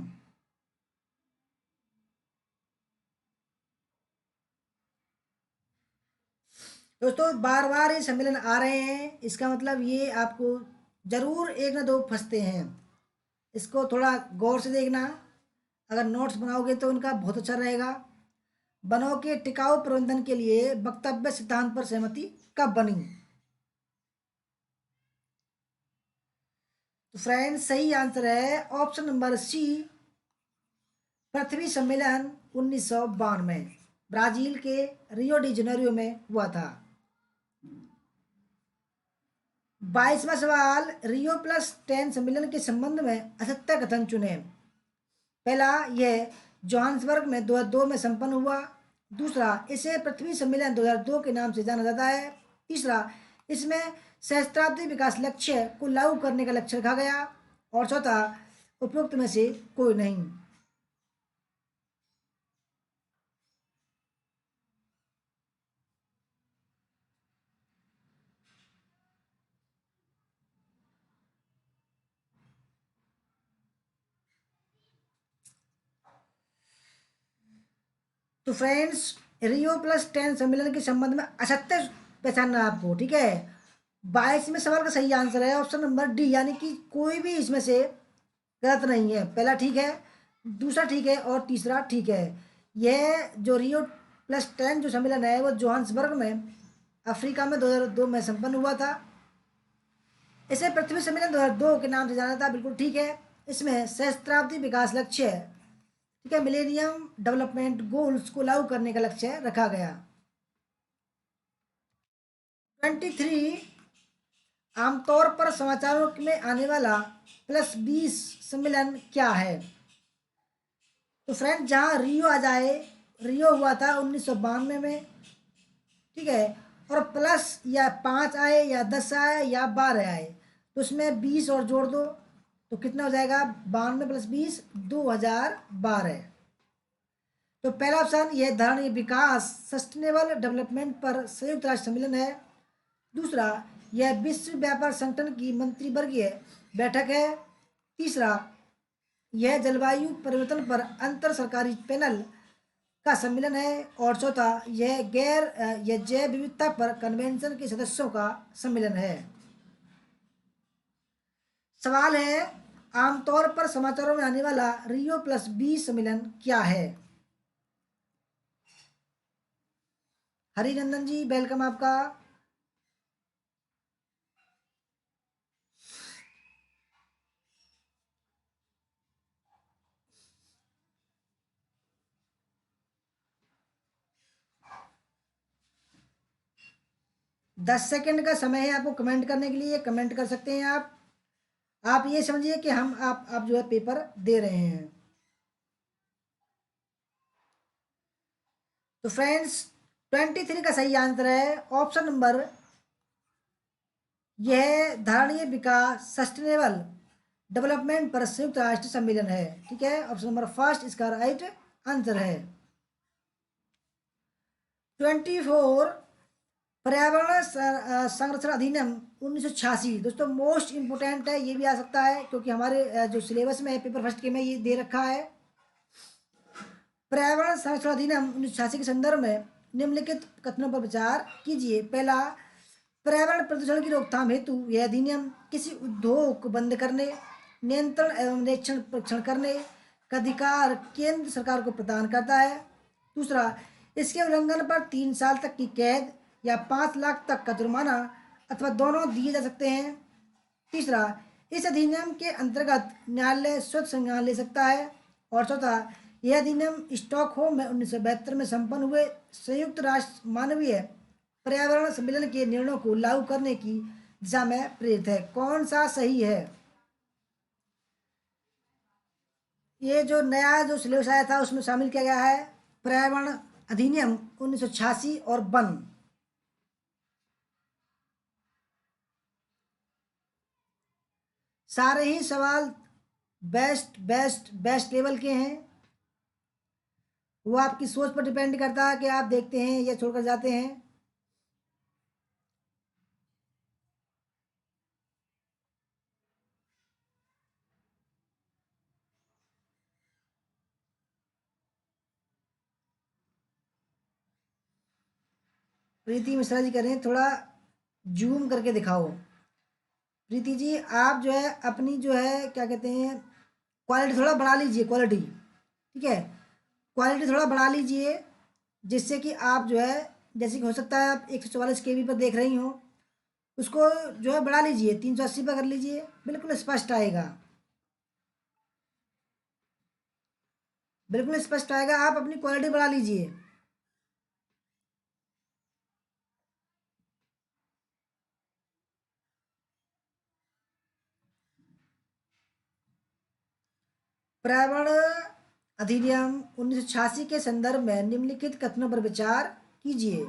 दोस्तों बार बार ये सम्मेलन आ रहे हैं, इसका मतलब ये आपको जरूर एक ना दो फंसते हैं, इसको थोड़ा गौर से देखना। अगर नोट्स बनाओगे तो उनका बहुत अच्छा रहेगा। वनों के टिकाऊ प्रबंधन के लिए वक्तव्य सिद्धांत पर सहमति कब बनी? तो फ्रेंड्स सही आंसर है ऑप्शन नंबर सी, पृथ्वी सम्मेलन 1992 ब्राजील के रियो डी जनेरियो में हुआ था। 22वां सवाल, रियो प्लस 10 सम्मेलन के संबंध में असत्य कथन चुने। पहला, यह जोहान्सबर्ग में 2002 में संपन्न हुआ। दूसरा, इसे पृथ्वी सम्मेलन 2002 के नाम से जाना जाता है। तीसरा, इसमें सहस्त्राब्दी विकास लक्ष्य को लागू करने का लक्ष्य रखा गया। और चौथा, उपरोक्त में से कोई नहीं। तो फ्रेंड्स रियो प्लस 10 सम्मेलन के संबंध में असत्य पहचानना आपको, ठीक है। 22वें सवाल का सही आंसर है ऑप्शन नंबर डी, यानी कि कोई भी इसमें से गलत नहीं है। पहला ठीक है, दूसरा ठीक है और तीसरा ठीक है। यह जो रियो प्लस 10 जो सम्मेलन है वो जोहान्सबर्ग में अफ्रीका में 2002 में संपन्न हुआ था। इसे पृथ्वी सम्मेलन 2002 के नाम से जाना था, बिल्कुल ठीक है। इसमें सहस्त्राब्दी विकास लक्ष्य, ठीक है, मिलेनियम डेवलपमेंट गोल्स को लागू करने का लक्ष्य रखा गया। 23, आमतौर पर समाचारों में आने वाला प्लस 20 सम्मेलन क्या है? तो फ्रेंड जहाँ रियो आ जाए, रियो हुआ था 1992 में, ठीक है, और प्लस या 5 आए या 10 आए या 12 आए तो उसमें 20 और जोड़ दो तो कितना हो जाएगा? 92 प्लस 20 2012। तो पहला ऑप्शन यह धारणीय विकास सस्टेनेबल डेवलपमेंट पर संयुक्त राष्ट्र सम्मेलन है। दूसरा, यह विश्व व्यापार संगठन की मंत्रिवर्गीय बैठक है। तीसरा, यह जलवायु परिवर्तन पर अंतर सरकारी पैनल का सम्मेलन है। और चौथा, यह जैव विविधता पर कन्वेंशन के सदस्यों का सम्मेलन है। सवाल है, आमतौर पर समाचारों में आने वाला रियो प्लस 20 सम्मेलन क्या है? हरिनंदन जी वेलकम आपका। दस सेकंड का समय है आपको कमेंट करने के लिए, कमेंट कर सकते हैं आप ये समझिए कि हम आप जो है पेपर दे रहे हैं। तो फ्रेंड्स 23 का सही आंसर है ऑप्शन नंबर, यह धारणीय विकास सस्टेनेबल डेवलपमेंट पर संयुक्त राष्ट्र सम्मेलन है, ठीक है। ऑप्शन नंबर फर्स्ट इसका राइट आंसर है। 24, पर्यावरण संरक्षण अधिनियम 1986। दोस्तों मोस्ट इंपोर्टेंट है, ये भी आ सकता है क्योंकि हमारे जो सिलेबस में है पेपर फर्स्ट के में ये दे रखा है। पर्यावरण संरक्षण अधिनियम 1986 के संदर्भ में निम्नलिखित कथनों पर विचार कीजिए। पहला, पर्यावरण प्रदूषण की रोकथाम हेतु यह अधिनियम किसी उद्योग को बंद करने, नियंत्रण एवं निरीक्षण परीक्षण करने का अधिकार केंद्र सरकार को प्रदान करता है। दूसरा, इसके उल्लंघन पर 3 साल तक की कैद या 5 लाख तक का जुर्माना अथवा दोनों दिए जा सकते हैं। तीसरा, इस अधिनियम के अंतर्गत न्यायालय स्वतः संज्ञान ले सकता है। और चौथा, यह अधिनियम स्टॉकहोम में 1972 में संपन्न हुए संयुक्त राष्ट्र मानवीय पर्यावरण सम्मेलन के निर्णयों को लागू करने की दिशा में प्रेरित है। कौन सा सही है? ये जो नया जो सिलेबस आया था उसमें शामिल किया गया है पर्यावरण अधिनियम 1986 और वन। सारे ही सवाल बेस्ट बेस्ट बेस्ट लेवल के हैं। वो आपकी सोच पर डिपेंड करता है कि आप देखते हैं या छोड़कर जाते हैं। प्रीति मिश्रा जी कह रहे हैं थोड़ा जूम करके दिखाओ। प्रीति जी आप जो है अपनी जो है क्या कहते हैं क्वालिटी थोड़ा बढ़ा लीजिए, क्वालिटी ठीक है, क्वालिटी थोड़ा बढ़ा लीजिए जिससे कि आप जो है जैसे कि हो सकता है आप 144 KB पर देख रही हो, उसको जो है बढ़ा लीजिए, 380 पर कर लीजिए, बिल्कुल स्पष्ट आएगा, बिल्कुल स्पष्ट आएगा। आप अपनी क्वालिटी बढ़ा लीजिए। पर्यावरण अधिनियम 1986 के संदर्भ में निम्नलिखित कथनों पर विचार कीजिए।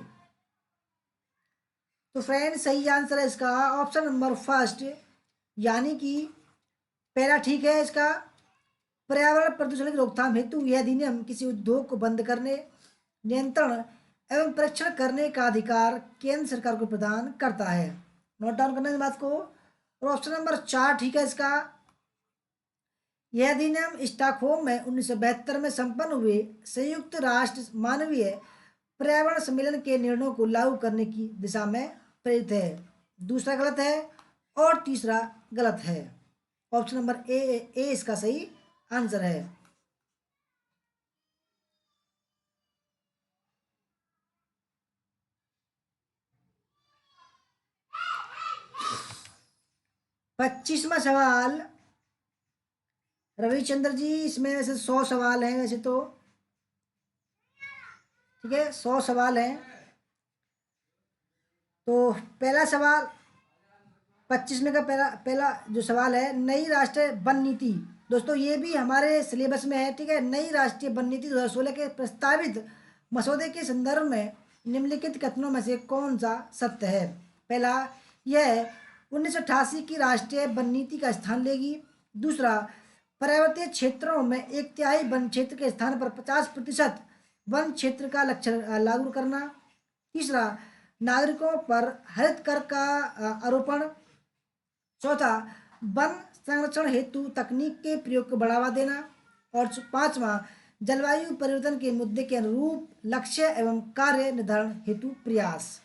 तो फ्रेंड सही आंसर है इसका ऑप्शन नंबर फर्स्ट, यानी कि पहला ठीक है इसका। पर्यावरण प्रदूषण की रोकथाम हेतु यह अधिनियम किसी उद्योग को बंद करने, नियंत्रण एवं परीक्षण करने का अधिकार केंद्र सरकार को प्रदान करता है। नोट डाउन करना इस बात को। और ऑप्शन नंबर 4 ठीक है इसका। यह अधिनियम स्टॉकहोम में 1972 में संपन्न हुए संयुक्त राष्ट्र मानवीय पर्यावरण सम्मेलन के निर्णयों को लागू करने की दिशा में प्रेरित है। दूसरा गलत है और तीसरा गलत है। ऑप्शन नंबर ए इसका सही आंसर है। पच्चीसवा सवाल रविचंद्र जी, इसमें वैसे 100 सवाल हैं वैसे तो, ठीक है 100 सवाल हैं। तो पहला सवाल 25 में का पहला पहला जो सवाल है, नई राष्ट्रीय वन नीति। दोस्तों ये भी हमारे सिलेबस में है, ठीक है। नई राष्ट्रीय वन नीति 2016 के प्रस्तावित मसौदे के संदर्भ में निम्नलिखित कथनों में से कौन सा सत्य है? पहला, यह 1988 की राष्ट्रीय वन नीति का स्थान लेगी। दूसरा, पर्वतीय क्षेत्रों में 1/3 वन क्षेत्र के स्थान पर 50% वन क्षेत्र का लक्ष्य लागू करना। तीसरा, नागरिकों पर हरित कर का आरोपण। चौथा, वन संरक्षण हेतु तकनीक के प्रयोग को बढ़ावा देना। और पांचवा, जलवायु परिवर्तन के मुद्दे के अनुरूप लक्ष्य एवं कार्य निर्धारण हेतु प्रयास।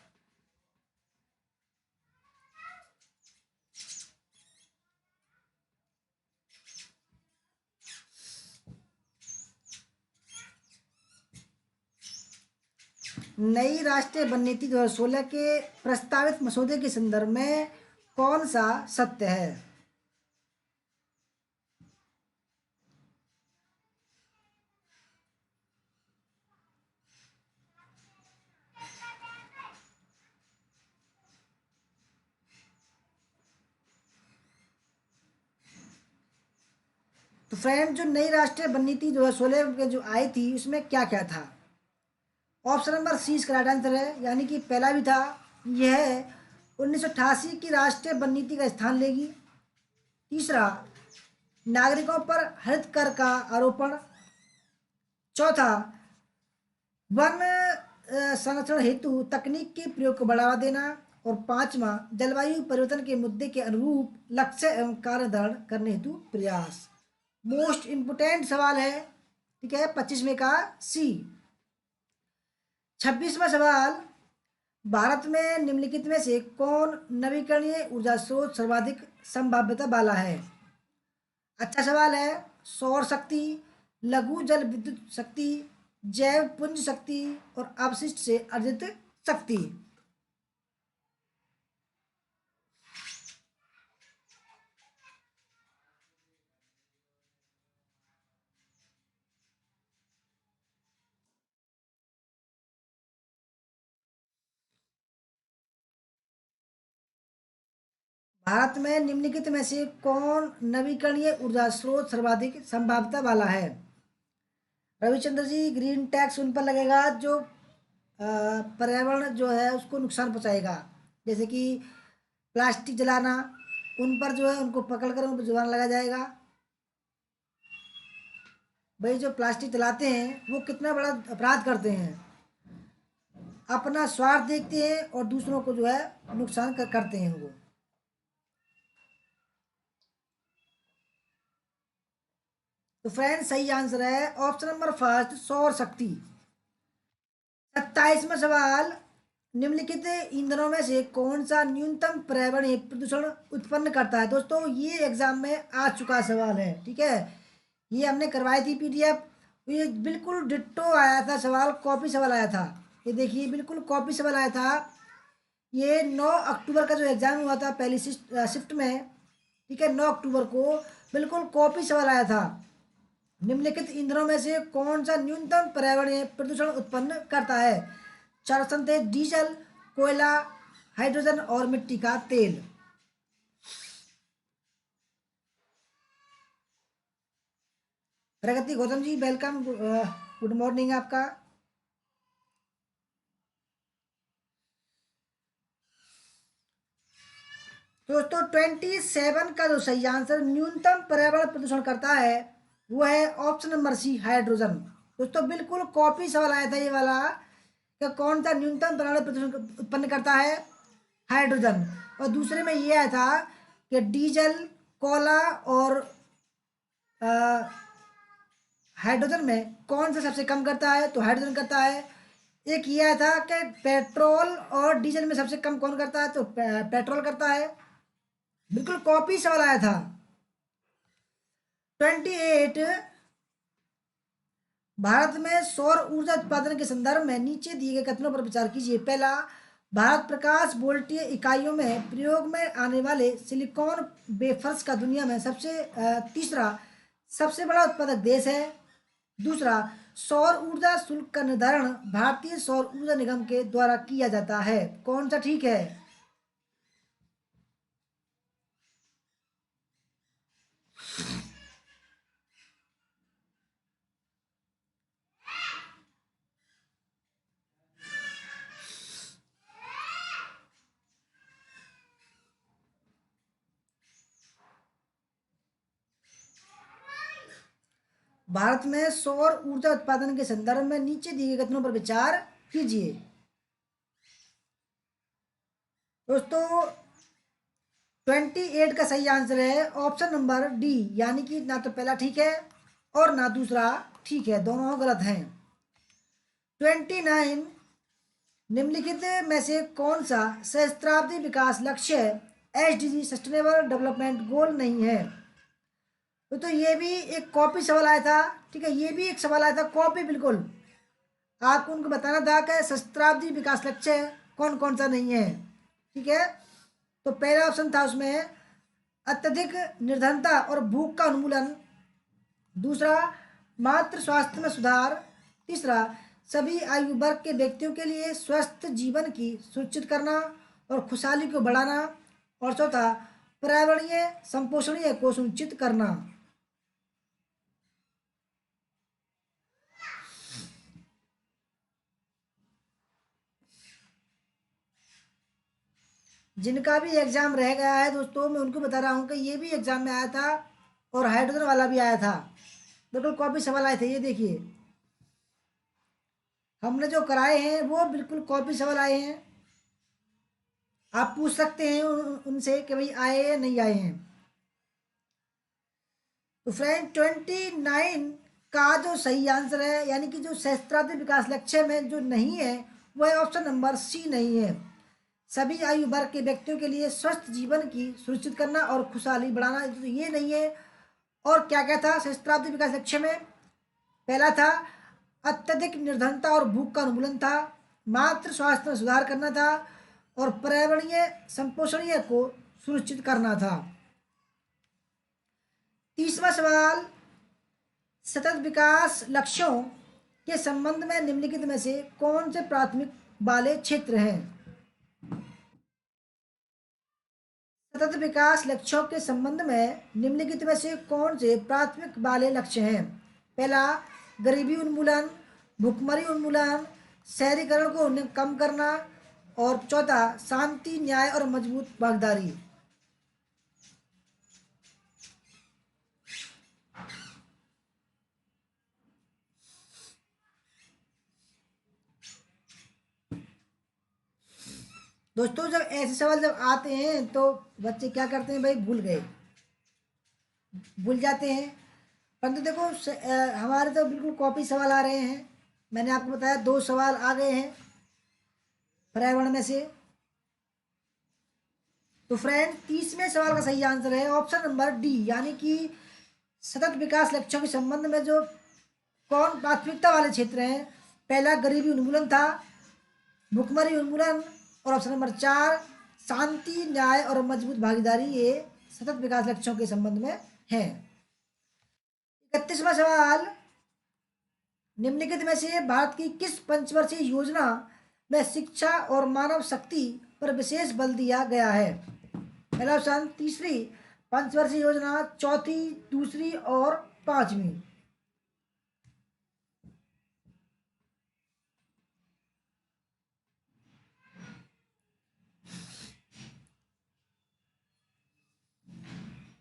नई राष्ट्रीय वन नीति 2016 के प्रस्तावित मसौदे के संदर्भ में कौन सा सत्य है? तो फ्रेंड जो नई राष्ट्रीय वन नीति 2016 में जो आई थी उसमें क्या क्या था? ऑप्शन नंबर सी इसका राइट आंसर है, यानी कि पहला भी था, यह 1988 की राष्ट्रीय वन नीति का स्थान लेगी। तीसरा, नागरिकों पर हरित कर का आरोपण। चौथा, वन संरक्षण हेतु तकनीक के प्रयोग को बढ़ावा देना। और पांचवा, जलवायु परिवर्तन के मुद्दे के अनुरूप लक्ष्य एवं कार्य धारण करने हेतु प्रयास। मोस्ट इंपोर्टेंट सवाल है, ठीक है 25 में का सी। 26वां सवाल, भारत में निम्नलिखित में से कौन नवीकरणीय ऊर्जा स्रोत सर्वाधिक संभाव्यता वाला है? अच्छा सवाल है। सौर शक्ति, लघु जल विद्युत शक्ति, जैव पुंज शक्ति और अपशिष्ट से अर्जित शक्ति। भारत में निम्नलिखित में से कौन नवीकरणीय ऊर्जा स्रोत सर्वाधिक संभाव्यता वाला है? रविचंद्र जी, ग्रीन टैक्स उन पर लगेगा जो पर्यावरण जो है उसको नुकसान पहुंचाएगा, जैसे कि प्लास्टिक जलाना, उन पर जो है उनको पकड़ कर उन पर जुर्माना लगाया जाएगा। भाई जो प्लास्टिक जलाते हैं वो कितना बड़ा अपराध करते हैं, अपना स्वार्थ देखते हैं और दूसरों को जो है नुकसान करते हैं वो। तो फ्रेंड सही आंसर है ऑप्शन नंबर फर्स्ट, सौर शक्ति। 27वां सवाल, निम्नलिखित ईंधनों में से कौन सा न्यूनतम पर्यावरणीय प्रदूषण उत्पन्न करता है? दोस्तों ये एग्जाम में आ चुका सवाल है, ठीक है, ये हमने करवाई थी पीडीएफ। ये बिल्कुल डिट्टो आया था सवाल, कॉपी सवाल आया था। ये देखिए बिल्कुल कॉपी सवाल आया था। ये 9 अक्टूबर का जो एग्जाम हुआ था पहली शिफ्ट में, ठीक है, 9 अक्टूबर को बिल्कुल कॉपी सवाल आया था। निम्नलिखित ईंधनों में से कौन सा न्यूनतम पर्यावरणीय प्रदूषण उत्पन्न करता है? चार थे, डीजल, कोयला, हाइड्रोजन और मिट्टी का तेल। प्रगति Gautam ji welcome, good morning आपका। दोस्तों 27 का जो सही आंसर न्यूनतम पर्यावरण प्रदूषण करता है वो है ऑप्शन नंबर सी, हाइड्रोजन। दोस्तों बिल्कुल कॉपी सवाल आया था ये वाला कि कौन सा न्यूनतम पर्यावरण प्रदूषण उत्पन्न करता है? हाइड्रोजन। और दूसरे में ये आया था कि डीजल, कोयला और हाइड्रोजन में कौन सा सबसे कम करता है? तो हाइड्रोजन करता है। एक ये आया था कि पेट्रोल और डीजल में सबसे कम कौन करता है? तो पेट्रोल करता है। बिल्कुल कॉपी सवाल आया था। 28, भारत में सौर ऊर्जा उत्पादन के संदर्भ में नीचे दिए गए कथनों पर विचार कीजिए। पहला, भारत प्रकाश वोल्टीय इकाइयों में प्रयोग में आने वाले सिलिकॉन वेफर्स का दुनिया में तीसरा सबसे बड़ा उत्पादक देश है। दूसरा, सौर ऊर्जा शुल्क का निर्धारण भारतीय सौर ऊर्जा निगम के द्वारा किया जाता है। कौन सा ठीक है? भारत में सौर ऊर्जा उत्पादन के संदर्भ में नीचे दिए गए कथनों पर विचार कीजिए। दोस्तों 28 का सही आंसर है ऑप्शन नंबर डी, यानी कि ना तो पहला ठीक है और ना दूसरा ठीक है, दोनों गलत हैं। 29, निम्नलिखित में से कौन सा सहस्त्राब्दी विकास लक्ष्य एसडीजी सस्टेनेबल डेवलपमेंट गोल नहीं है? तो ये भी एक कॉपी सवाल आया था, ठीक है, ये भी एक सवाल आया था कॉपी बिल्कुल। आपको उनको बताना था कि सहस्त्राब्दी विकास लक्ष्य कौन कौन सा नहीं है, ठीक है। तो पहला ऑप्शन था उसमें अत्यधिक निर्धनता और भूख का उन्मूलन। दूसरा, मातृ स्वास्थ्य में सुधार। तीसरा, सभी आयु वर्ग के व्यक्तियों के लिए स्वस्थ जीवन की सुनिश्चित करना और खुशहाली को बढ़ाना। और चौथा, पर्यावरणीय संपोषणीय को सुनिश्चित करना। जिनका भी एग्जाम रह गया है दोस्तों, मैं उनको बता रहा हूँ कि ये भी एग्जाम में आया था और हाइड्रोजन वाला भी आया था। बिल्कुल कॉपी सवाल आए थे, ये देखिए हमने जो कराए हैं वो बिल्कुल कॉपी सवाल आए हैं। आप पूछ सकते हैं उनसे कि भाई आए या नहीं आए हैं। तो फ्रेंड 29 का जो सही आंसर है, यानी कि जो सहस्त्राब्दी विकास लक्ष्य में जो नहीं है वो है ऑप्शन नंबर सी, नहीं है। सभी आयु वर्ग के व्यक्तियों के लिए स्वस्थ जीवन की सुनिश्चित करना और खुशहाली बढ़ाना, तो ये नहीं है। और क्या क्या था सहस्त्राब्दी विकास लक्ष्य में? पहला था अत्यधिक निर्धनता और भूख का उन्मूलन था। मातृ स्वास्थ्य में सुधार करना था और पर्यावरणीय संपोषणीय को सुनिश्चित करना था। तीसरा सवाल, सतत विकास लक्ष्यों के संबंध में निम्नलिखित में से कौन से प्राथमिक वाले क्षेत्र हैं? सतत विकास लक्ष्यों के संबंध में निम्नलिखित में से कौन से प्राथमिक वाले लक्ष्य हैं? पहला, गरीबी उन्मूलन, भुखमरी उन्मूलन, शहरीकरण को कम करना, और चौथा, शांति, न्याय और मजबूत भागीदारी। दोस्तों, जब ऐसे सवाल जब आते हैं तो बच्चे क्या करते हैं भाई, भूल जाते हैं। परंतु देखो हमारे तो बिल्कुल कॉपी सवाल आ रहे हैं। मैंने आपको बताया 2 सवाल आ गए हैं पर्यावरण में से। तो फ्रेंड, 30वें सवाल का सही आंसर है ऑप्शन नंबर डी, यानी कि सतत विकास लक्ष्यों के संबंध में जो कौन प्राथमिकता वाले क्षेत्र हैं। पहला गरीबी उन्मूलन था, भुखमरी उन्मूलन, और ऑप्शन नंबर 4 शांति, न्याय और मजबूत भागीदारी, ये सतत विकास लक्ष्यों के संबंध में है। 31वां सवाल, निम्नलिखित में से भारत की किस पंचवर्षीय योजना में शिक्षा और मानव शक्ति पर विशेष बल दिया गया है? पहला ऑप्शन तीसरी पंचवर्षीय योजना, चौथी, दूसरी और पांचवी।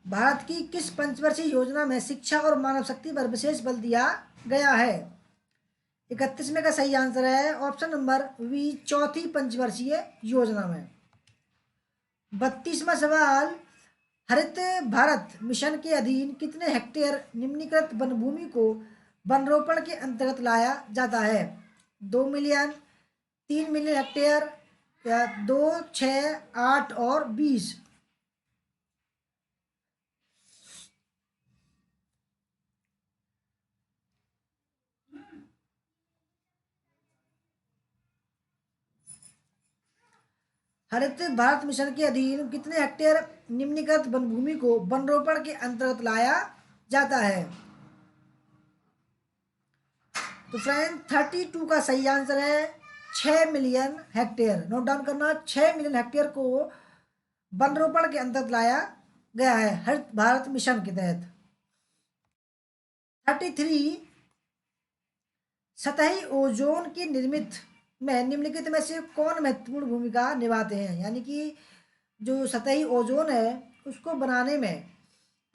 भारत की किस पंचवर्षीय योजना में शिक्षा और मानव शक्ति पर विशेष बल दिया गया है? 31वें का सही आंसर है ऑप्शन नंबर बी, चौथी पंचवर्षीय योजना में। 32वां सवाल, हरित भारत मिशन के अधीन कितने हेक्टेयर निम्नलिखित वन भूमि को वनरोपण के अंतर्गत लाया जाता है? 2 मिलियन, 3 मिलियन हेक्टेयर, या 2, 6, 8 और 20। हरित भारत मिशन के अधीन कितने हेक्टेयर निम्नलिखित वन भूमि को वनरोपण के अंतर्गत लाया जाता है? तो फ्रेंड, 32 का सही आंसर है 6 मिलियन हेक्टेयर। नोट डाउन करना, 6 मिलियन हेक्टेयर को वनरोपण के अंतर्गत लाया गया है हरित भारत मिशन के तहत। 33, सतही ओजोन की निर्मित में निम्नलिखित में से कौन महत्वपूर्ण भूमिका निभाते हैं? यानी कि जो सतही ओजोन है उसको बनाने में,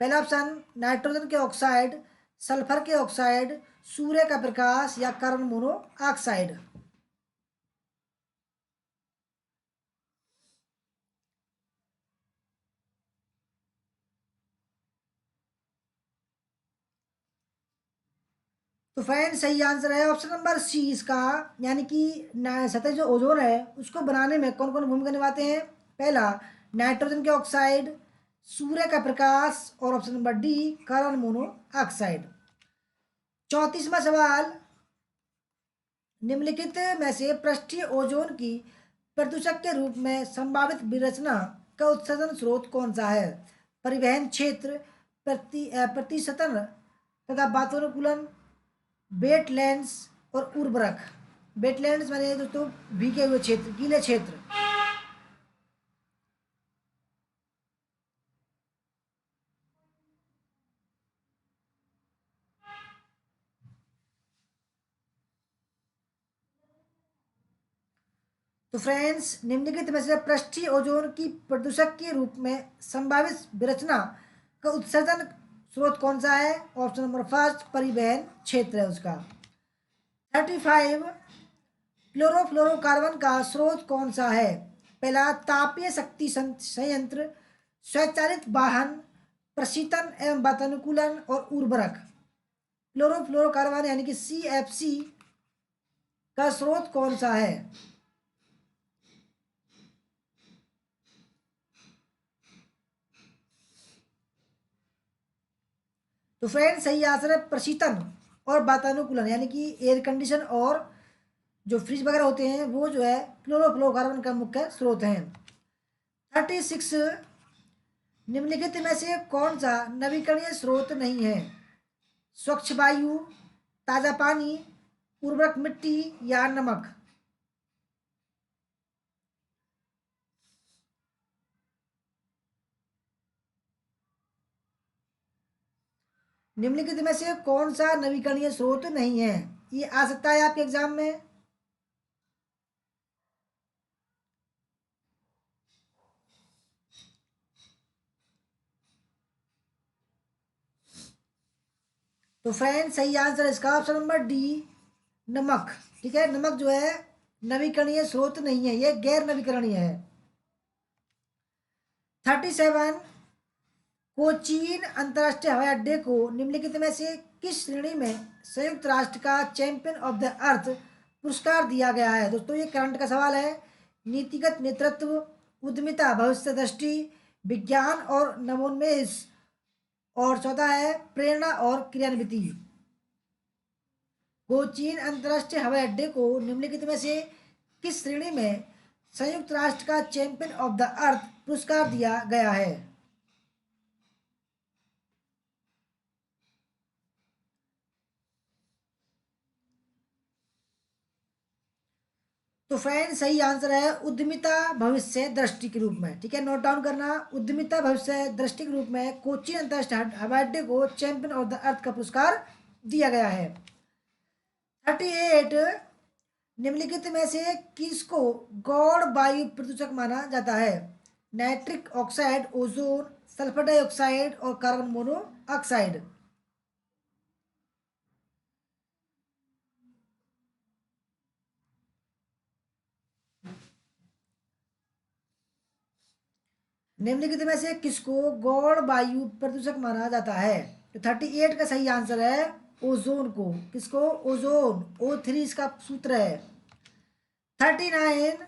पहला ऑप्शन नाइट्रोजन के ऑक्साइड, सल्फर के ऑक्साइड, सूर्य का प्रकाश, या कार्बन मोनोऑक्साइड। तो फ्रेंड, सही आंसर है ऑप्शन नंबर सी इसका, यानी कि सतह जो ओजोन है उसको बनाने में कौन कौन भूमिका निभाते हैं? पहला नाइट्रोजन के ऑक्साइड, सूर्य का प्रकाश, और option number D carbon monoxide. 34वां सवाल, निम्नलिखित में से पृष्ठीय ओजोन की प्रदूषक के रूप में संभावित विरचना का उत्सर्जन स्रोत कौन सा है? परिवहन क्षेत्र, प्रतिसतन तथा वातानुकूलन, वेटलैंड्स और उर्वरक। वेटलैंड्स माने दोस्तों भीगे हुए क्षेत्र, गीले क्षेत्र। तो फ्रेंड्स, निम्नलिखित में से पृष्ठीय ओजोन की प्रदूषक के रूप में संभावित विरचना का उत्सर्जन स्रोत कौन सा है? ऑप्शन नंबर फर्स्ट परिवहन क्षेत्र है उसका। 35, क्लोरोफ्लोरोकार्बन का स्रोत कौन सा है? पहला तापीय शक्ति संयंत्र, स्वचालित वाहन, प्रशीतन एवं वातानुकूलन, और उर्वरक। क्लोरोफ्लोरोकार्बन यानी कि CFC का स्रोत कौन सा है? तो फ्रेंड, सही आंसर है प्रशीतन और वातानुकूलन, यानी कि एयर कंडीशन और जो फ्रिज वगैरह होते हैं वो जो है क्लोरोफ्लोरोकार्बन का मुख्य स्रोत हैं। 36, निम्नलिखित में से कौन सा नवीकरणीय स्रोत नहीं है? स्वच्छ वायु, ताज़ा पानी, उर्वरक मिट्टी, या नमक। निम्नलिखित में से कौन सा नवीकरणीय स्रोत नहीं है? ये आ सकता है आपके एग्जाम में। तो फ्रेंड सही आंसर इसका ऑप्शन नंबर डी, नमक। ठीक है, नमक जो है नवीकरणीय स्रोत नहीं है, ये गैर नवीकरणीय है। 37, कोचीन अंतर्राष्ट्रीय हवाई अड्डे को निम्नलिखित में से किस श्रेणी में संयुक्त राष्ट्र का चैंपियन ऑफ द अर्थ पुरस्कार दिया गया है? दोस्तों ये करंट का सवाल है। नीतिगत नेतृत्व, उद्यमिता, भविष्य दृष्टि, विज्ञान और नवोन्मेष, और चौथा है प्रेरणा और क्रियान्विति। कोचीन अंतर्राष्ट्रीय हवाई अड्डे को निम्नलिखित में से किस श्रेणी में संयुक्त राष्ट्र का चैंपियन ऑफ द अर्थ पुरस्कार दिया गया है? तो फ्रेंड सही आंसर है उद्यमिता भविष्य दृष्टि के रूप में। ठीक है, नोट डाउन करना, उद्यमिता भविष्य दृष्टि के रूप में कोचीन अंतर्राष्ट्रीय हवाई अड्डे को चैंपियन ऑफ द अर्थ का पुरस्कार दिया गया है। 38, निम्नलिखित में से किसको गौण वायु प्रदूषक माना जाता है? Nitric oxide, ozone, sulphur dioxide और कार्बन मोनोऑक्साइड। निम्नलिखित में से किसको गौण वायु प्रदूषक माना जाता है? तो 38 का सही आंसर है ओजोन को। किसको? ओजोन, O3 इसका सूत्र है। 39,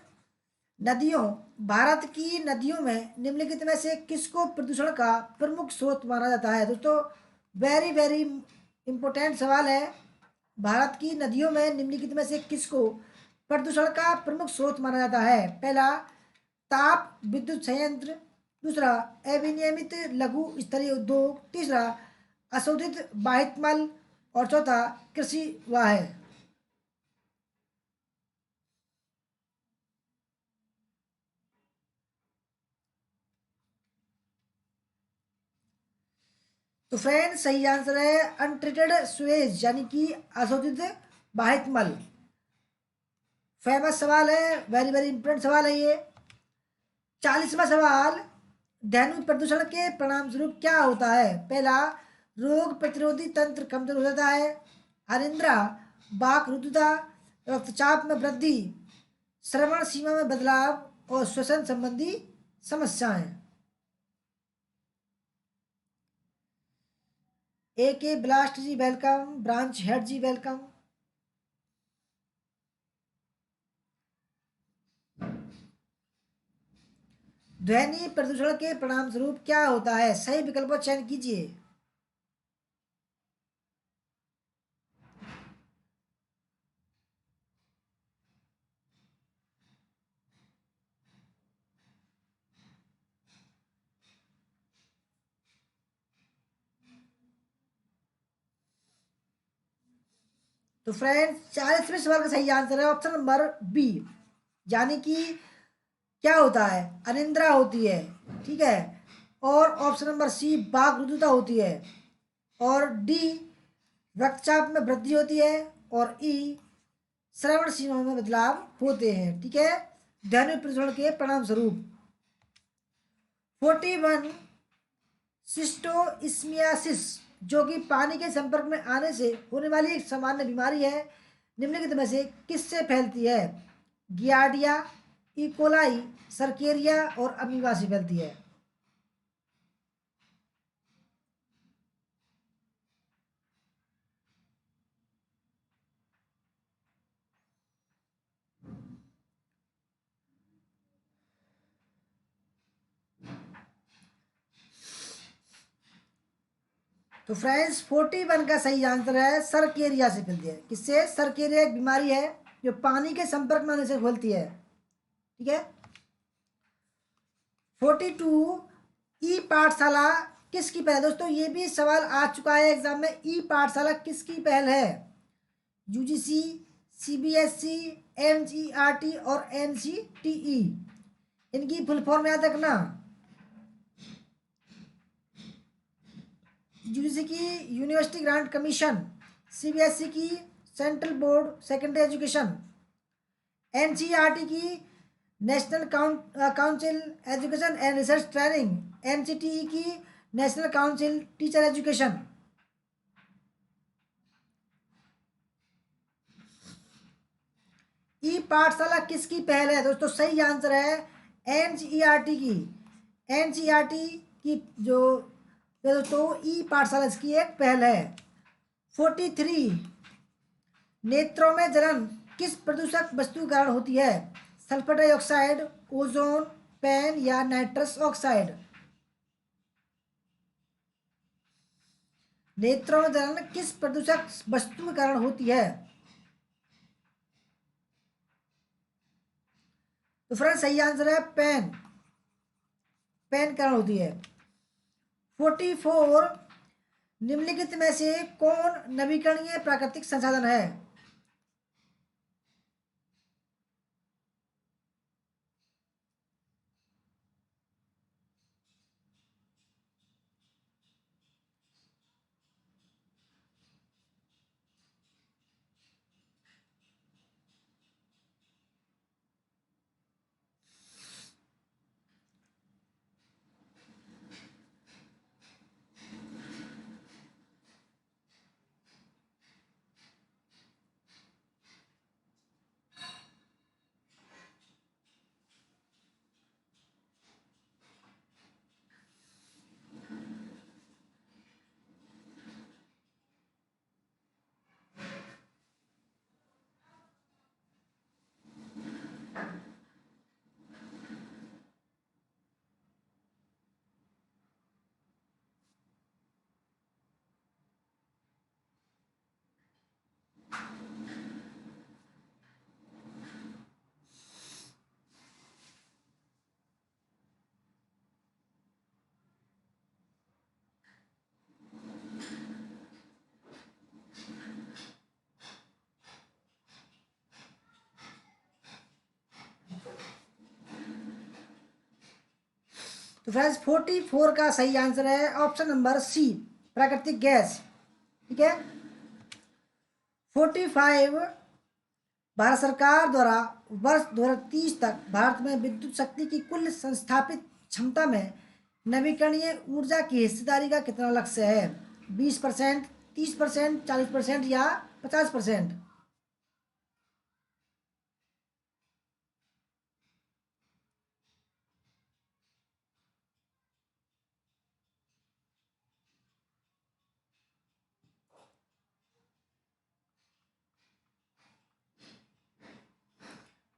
नदियों, भारत की नदियों में निम्नलिखित में से किसको प्रदूषण का प्रमुख स्रोत माना जाता है? दोस्तों वेरी वेरी इंपॉर्टेंट सवाल है। भारत की नदियों में निम्नलिखित में से किसको प्रदूषण का प्रमुख स्रोत माना जाता है? पहला ताप विद्युत संयंत्र, दूसरा अविनियमित लघु स्तरीय उद्योग, तीसरा अशोधित बाहित मल, और चौथा कृषि वाह। तो फ्रेंड सही आंसर है अनट्रीटेड स्वेज, यानी कि अशोधित बाहित मल। फेमस सवाल है, वेरी वेरी इंपॉर्टेंट सवाल है ये। 40वां सवाल, ध्वनि प्रदूषण के परिणाम स्वरूप क्या होता है? पहला रोग प्रतिरोधी तंत्र कमजोर हो जाता है, अनिद्रा, वाक रुद्धता, रक्तचाप में वृद्धि, श्रवण सीमा में बदलाव और श्वसन संबंधी समस्याएं। ए के ब्लास्ट जी वेलकम, ब्रांच हेड जी वेलकम। ध्वनि प्रदूषण के परिणाम स्वरूप क्या होता है? सही विकल्प का चयन कीजिए। तो फ्रेंड 40वें सवाल का सही आंसर है ऑप्शन नंबर बी, यानी कि क्या होता है? अनिद्रा होती है। ठीक है, और ऑप्शन नंबर सी वाक रुद्धता होती है, और डी रक्तचाप में वृद्धि होती है, और ई श्रवण सीमा में बदलाव होते हैं। ठीक है, ध्वनि प्रदूषण के परिणाम स्वरूप। 41, सिस्टोइस्मियासिस, जो कि पानी के संपर्क में आने से होने वाली एक सामान्य बीमारी है, निम्नलिखित में से किससे फैलती है? गियार्डिया, इकोलाई, सर्केरिया और अमीबा से फैलती है। तो फ्रेंड्स 41 का सही आंसर है सर्केरिया से फैलती है। किससे? सर्केरिया एक बीमारी है जो पानी के संपर्क में आने से फैलती है। ठीक है। 42, ई पाठशाला किसकी पहल? दोस्तों ये भी सवाल आ चुका है एग्जाम में। ई पाठशाला किसकी पहल है? यूजीसी, सीबीएसई, एनसीईआरटी और एनसीटीई। इनकी फुल फॉर्म याद रखना। यूजीसी की यूनिवर्सिटी ग्रांट कमीशन, सीबीएसई की central board secondary education, NCERT की national council education and research training, NCTE की national council teacher education. E Pathshala किसकी पहल है दोस्तों? सही आंसर है एनसीईआरटी की। एनसीईआरटी की जो दोस्तों ई पाठशाला इसकी एक पहल है। 43, नेत्रों में जलन किस प्रदूषक वस्तु के कारण होती है? सल्फर डाइऑक्साइड, ओजोन, पेन या नाइट्रस ऑक्साइड? नेत्रों में जलन किस प्रदूषक वस्तु के कारण होती है? तो फ्रेंड सही आंसर है पेन। पेन कारण होती है। 44, निम्नलिखित में से कौन नवीकरणीय प्राकृतिक संसाधन है? तो फ्रेंड्स 44 का सही आंसर है ऑप्शन नंबर सी, प्राकृतिक गैस। ठीक है। 45, भारत सरकार द्वारा वर्ष 2030 तक भारत में विद्युत शक्ति की कुल संस्थापित क्षमता में नवीकरणीय ऊर्जा की हिस्सेदारी का कितना लक्ष्य है? 20%, 30%, 40% या 50%?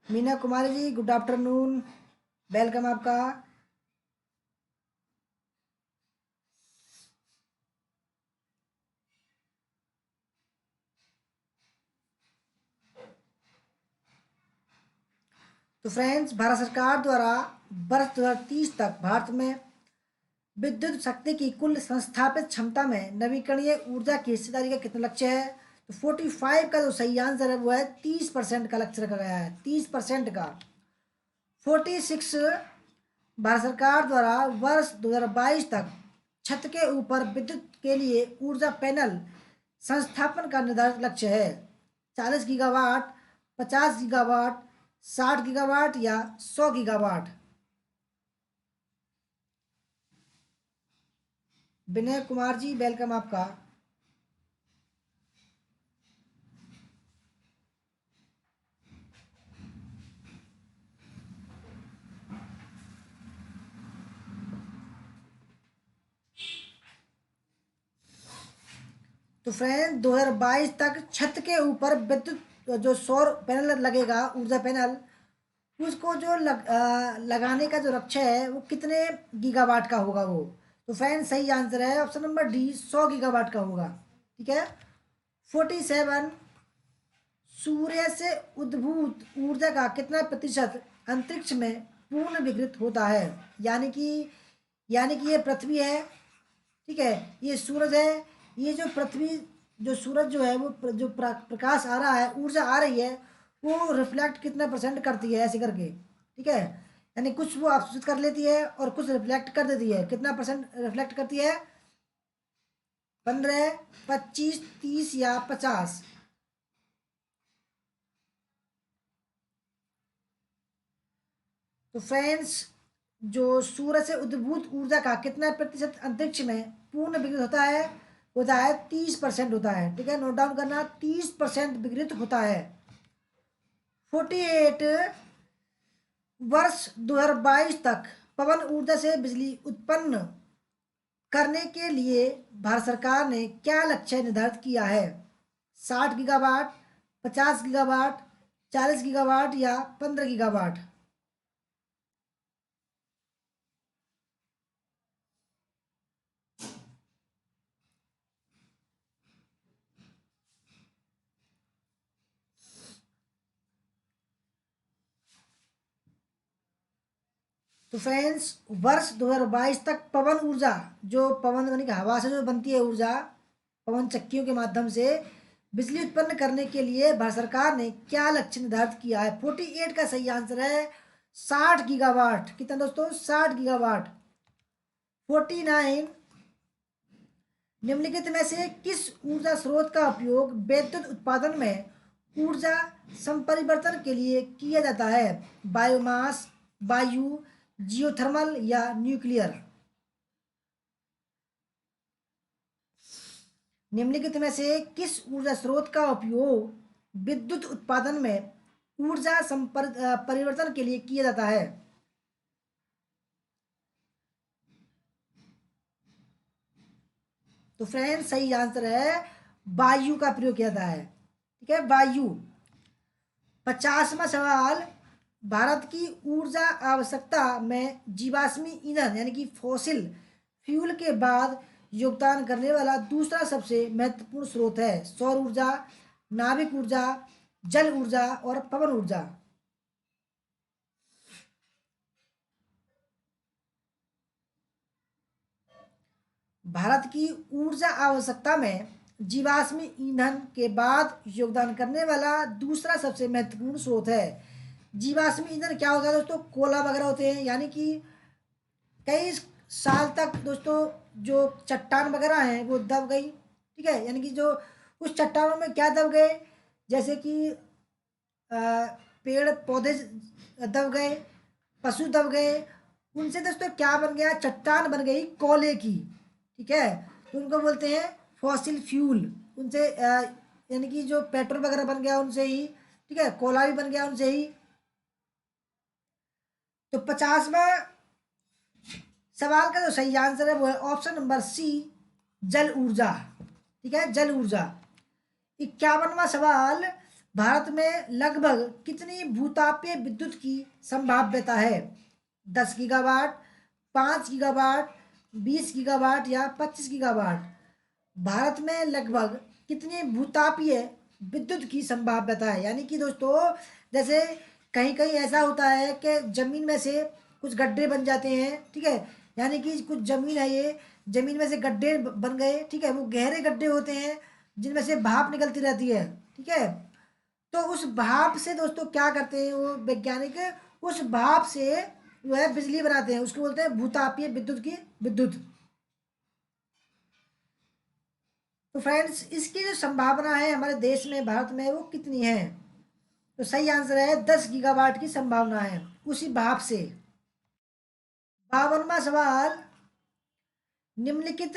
Meena Kumari ji good afternoon, welcome आपका। तो फ्रेंड्स भारत सरकार द्वारा वर्ष 2030 तक भारत में विद्युत शक्ति की कुल संस्थापित क्षमता में नवीकरणीय ऊर्जा की हिस्सेदारी का कितना लक्ष्य है? तो 45 का जो सही आंसर है वो है 30% का लक्ष्य रखा गया है, 30% का। 46, भारत सरकार द्वारा वर्ष 2022 तक छत के ऊपर विद्युत के लिए ऊर्जा पैनल संस्थापन का निर्धारित लक्ष्य है। 40 गीगावाट, 50 गीगावाट, 60 गीगावाट या 100 गीगावाट? विनय कुमार जी वेलकम आपका। तो फ्रेंड 2022 तक छत के ऊपर विद्युत जो सौर पैनल लगेगा, ऊर्जा पैनल, उसको जो लगाने का जो लक्ष्य है वो कितने गीगावाट का होगा वो? तो फ्रेंड सही आंसर है ऑप्शन नंबर डी, 100 गीगावाट का होगा। ठीक है। 47, सूर्य से उद्भूत ऊर्जा का कितना प्रतिशत अंतरिक्ष में पूर्ण विघटित होता है? यानी कि ये पृथ्वी है, ठीक है, ये सूरज है, ये जो पृथ्वी, जो सूरज जो है वो जो प्रकाश आ रहा है, ऊर्जा आ रही है, वो रिफ्लेक्ट कितना परसेंट करती है ऐसे करके। ठीक है। यानी कुछ वो अवशोषित कर लेती है और कुछ रिफ्लेक्ट कर देती है। कितना परसेंट रिफ्लेक्ट करती है? 15, 25, 30 या 50? तो फ्रेंड्स, जो सूर्य से उद्भूत ऊर्जा का कितना प्रतिशत अंतरिक्ष में पूर्ण विघटित होता है 30% होता है। ठीक है, नोट डाउन करना, 30% विघटित होता है। 48 वर्ष 2022 तक पवन ऊर्जा से बिजली उत्पन्न करने के लिए भारत सरकार ने क्या लक्ष्य निर्धारित किया है? 60 गीगावाट, 50 गीगावाट, 40 गीगावाट या 15 गीगावाट? तो फ्रेंड्स, वर्ष 2022 तक पवन ऊर्जा, जो पवन यानी कि हवा से जो बनती है ऊर्जा, पवन चक्कियों के माध्यम से बिजली उत्पन्न करने के लिए भारत सरकार ने क्या लक्ष्य निर्धारित किया है? 48 का सही आंसर है 60 गीगावाट। कितना दोस्तों? 60 गीगावाट। 49, निम्नलिखित में से किस ऊर्जा स्रोत का उपयोग विद्युत उत्पादन में ऊर्जा संपरिवर्तन के लिए किया जाता है? बायोमास, वायु, जियोथर्मल या न्यूक्लियर? निम्नलिखित में से किस ऊर्जा स्रोत का उपयोग विद्युत उत्पादन में ऊर्जा परिवर्तन के लिए किया जाता है? तो फ्रेंड्स, सही आंसर है वायु का प्रयोग किया जाता है। ठीक है, वायु। 50वां सवाल, भारत की ऊर्जा आवश्यकता में जीवाश्मी ईंधन यानी कि फॉसिल फ्यूल के बाद योगदान करने वाला दूसरा सबसे महत्वपूर्ण स्रोत है? सौर ऊर्जा, नाभिक ऊर्जा, जल ऊर्जा और पवन ऊर्जा? भारत की ऊर्जा आवश्यकता में जीवाश्मी ईंधन के बाद योगदान करने वाला दूसरा सबसे महत्वपूर्ण स्रोत है। जीवाश्मी ईंधन क्या होता है दोस्तों? कोला वगैरह होते हैं, यानी कि कई साल तक दोस्तों जो चट्टान वगैरह हैं वो दब गई। ठीक है, यानी कि जो उस चट्टानों में क्या दब गए, जैसे कि पेड़ पौधे दब गए, पशु दब गए, उनसे दोस्तों क्या बन गया? चट्टान बन गई कोयले की। ठीक है, तो उनको बोलते हैं फॉसिल फ्यूल। उनसे यानी कि जो पेट्रोल वगैरह बन गया उनसे ही। ठीक है, कोयला भी बन गया उनसे ही। तो 50वां सवाल का जो सही आंसर है वो है ऑप्शन नंबर सी, जल ऊर्जा। ठीक है, जल ऊर्जा। 51वां सवाल, भारत में लगभग कितनी भूतापीय विद्युत की संभाव्यता है? 10 गीगावाट, 5 गीगावाट, 20 गीगावाट या 25 गीगावाट? भारत में लगभग कितनी भूतापीय विद्युत की संभाव्यता है? यानी कि दोस्तों, जैसे कहीं कहीं ऐसा होता है कि जमीन में से कुछ गड्ढे बन जाते हैं। ठीक है, यानी कि कुछ जमीन है, ये जमीन में से गड्ढे बन गए। ठीक है, वो गहरे गड्ढे होते हैं जिनमें से भाप निकलती रहती है। ठीक है, तो उस भाप से दोस्तों क्या करते हैं वो वैज्ञानिक? उस भाप से जो है बिजली बनाते हैं, उसको बोलते हैं भूतापीय विद्युत की विद्युत। तो फ्रेंड्स, इसकी जो संभावना है हमारे देश में, भारत में, वो कितनी है? तो सही आंसर है 10 गीगावाट की संभावना है उसी भाप से। 52वां सवाल, निम्नलिखित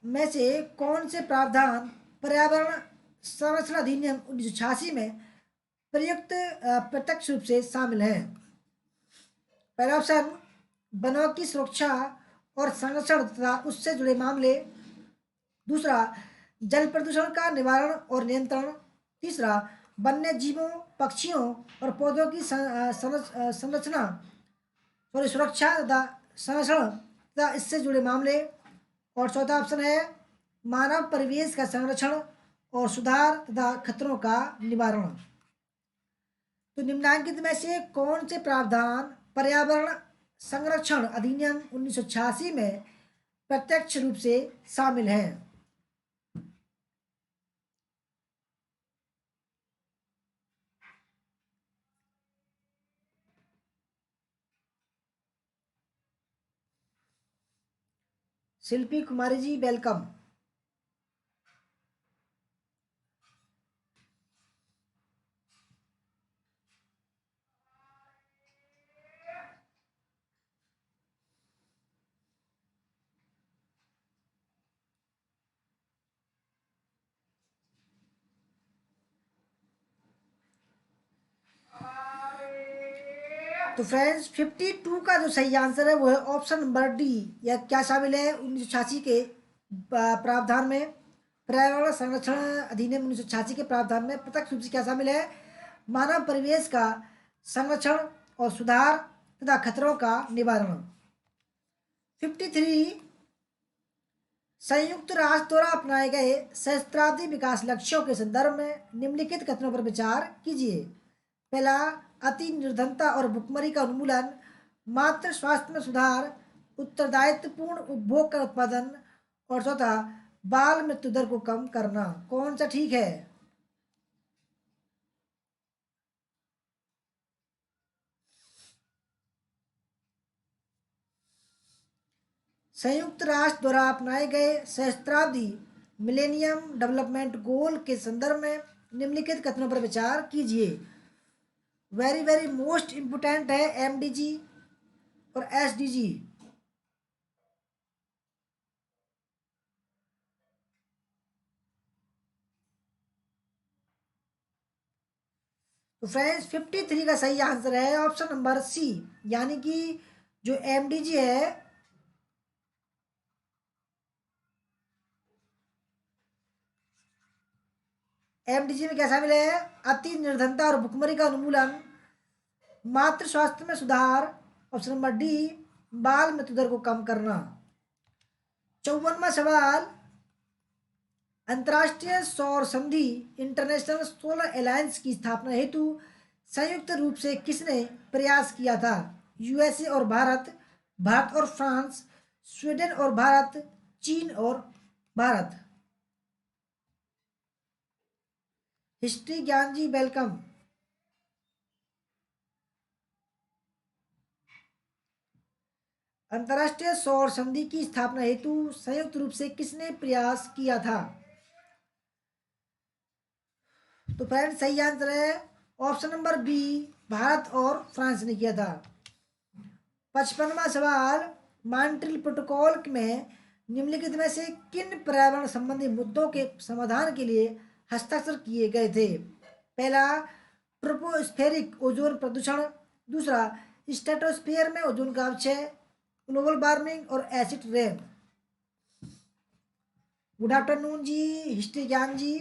में से कौन से प्रावधान पर्यावरण संरक्षण अधिनियम 1986 में प्रयुक्त प्रत्यक्ष रूप से शामिल है? पहला ऑप्शन, वनों की सुरक्षा और संरक्षण तथा उससे जुड़े मामले। दूसरा, जल प्रदूषण का निवारण और नियंत्रण। तीसरा, वन्य जीवों, पक्षियों और पौधों की संरचना, सॉरी, सुरक्षा तथा संरक्षण तथा इससे जुड़े मामले। और चौथा ऑप्शन है मानव परिवेश का संरक्षण और सुधार तथा खतरों का निवारण। तो निम्नलिखित में से कौन से प्रावधान पर्यावरण संरक्षण अधिनियम 1986 में प्रत्यक्ष रूप से शामिल हैं? शिल्पी कुमारी जी, वेलकम। तो फ्रेंड्स 52 का जो सही आंसर है वो है ऑप्शन नंबर डी। यह क्या शामिल है 1986 के प्रावधान में, पर्यावरण संरक्षण अधिनियम 1986 के प्रावधान में प्रत्यक्ष रूप से क्या शामिल है, मानव परिवेश का संरक्षण और सुधार तथा खतरों का निवारण। 53 संयुक्त राष्ट्र द्वारा अपनाए गए सहस्त्राब्दी विकास लक्ष्यों के संदर्भ में निम्नलिखित कथनों पर विचार कीजिए। पहला, अति निर्धनता और भुखमरी का उन्मूलन, मातृ स्वास्थ्य में सुधार, उत्तरदायित्वपूर्ण उपभोग का उत्पादन, और चौथा, बाल मृत्यु दर को कम करना। कौन सा ठीक है? संयुक्त राष्ट्र द्वारा अपनाए गए सहस्त्राब्दी मिलेनियम डेवलपमेंट गोल के संदर्भ में निम्नलिखित कथनों पर विचार कीजिए। वेरी वेरी मोस्ट इंपोर्टेंट है एमडीजी और एसडीजी। तो फ्रेंड्स 53 का सही आंसर है ऑप्शन नंबर सी, यानी कि जो एमडीजी है, एमडीजी में क्या शामिल है, अति निर्धनता और भुखमरी का उन्मूलन, मातृ स्वास्थ्य में सुधार, ऑप्शन नंबर डी, बाल मृत्यु दर को कम करना। 54वां सवाल, अंतर्राष्ट्रीय सौर संधि इंटरनेशनल सोलर अलायंस की स्थापना हेतु संयुक्त रूप से किसने प्रयास किया था? यूएसए और भारत, भारत और फ्रांस, स्वीडन और भारत, चीन और भारत। हिस्ट्री ज्ञान जी वेलकम। अंतर्राष्ट्रीय सौर संधि की स्थापना हेतु संयुक्त रूप से किसने प्रयास किया था? तो फ्रेंड सही आंसर है ऑप्शन नंबर बी, भारत और फ्रांस ने किया था। 55वां सवाल, मॉन्ट्रियल प्रोटोकॉल में निम्नलिखित में से किन पर्यावरण संबंधी मुद्दों के समाधान के लिए हस्ताक्षर किए गए थे? पहला, ट्रोपोस्फेरिक ओजोन प्रदूषण, दूसरा, स्ट्रेटोस्फेयर में ओजोन का अपक्षय, ग्लोबल वार्मिंग और एसिड रेन। गुड आफ्टरनून जी, हिस्ट्री ज्ञान जी।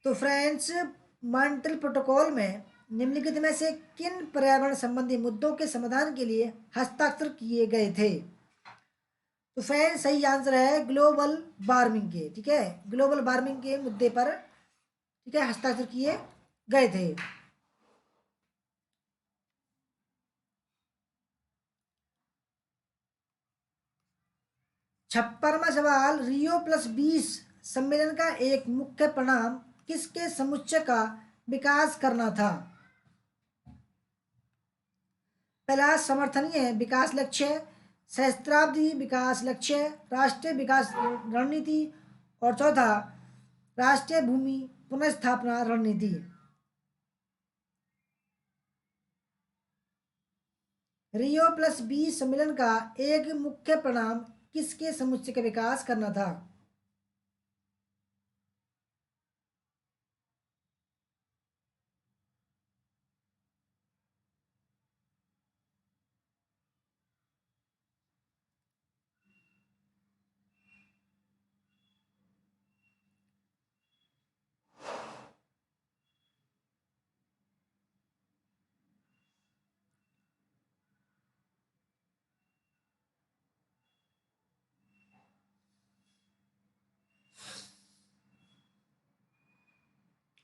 तो फ्रेंड्स, मॉन्ट्रियल प्रोटोकॉल में निम्नलिखित में से किन पर्यावरण संबंधी मुद्दों के समाधान के लिए हस्ताक्षर किए गए थे? तो फ्रेंड्स सही आंसर है ग्लोबल वार्मिंग के, ठीक है, ग्लोबल वार्मिंग के मुद्दे पर, ठीक है, हस्ताक्षर किए गए थे। 56वां सवाल, रियो प्लस 20 सम्मेलन का एक मुख्य परिणाम किसके समुच्चय का विकास करना था? पहला, समर्थनीय विकास लक्ष्य, सहस्त्राब्दी विकास लक्ष्य, राष्ट्रीय विकास रणनीति, और चौथा, राष्ट्रीय भूमि पुनर्स्थापना रणनीति। रियो प्लस 20 सम्मेलन का एक मुख्य परिणाम किसके समुच्चय का विकास करना था?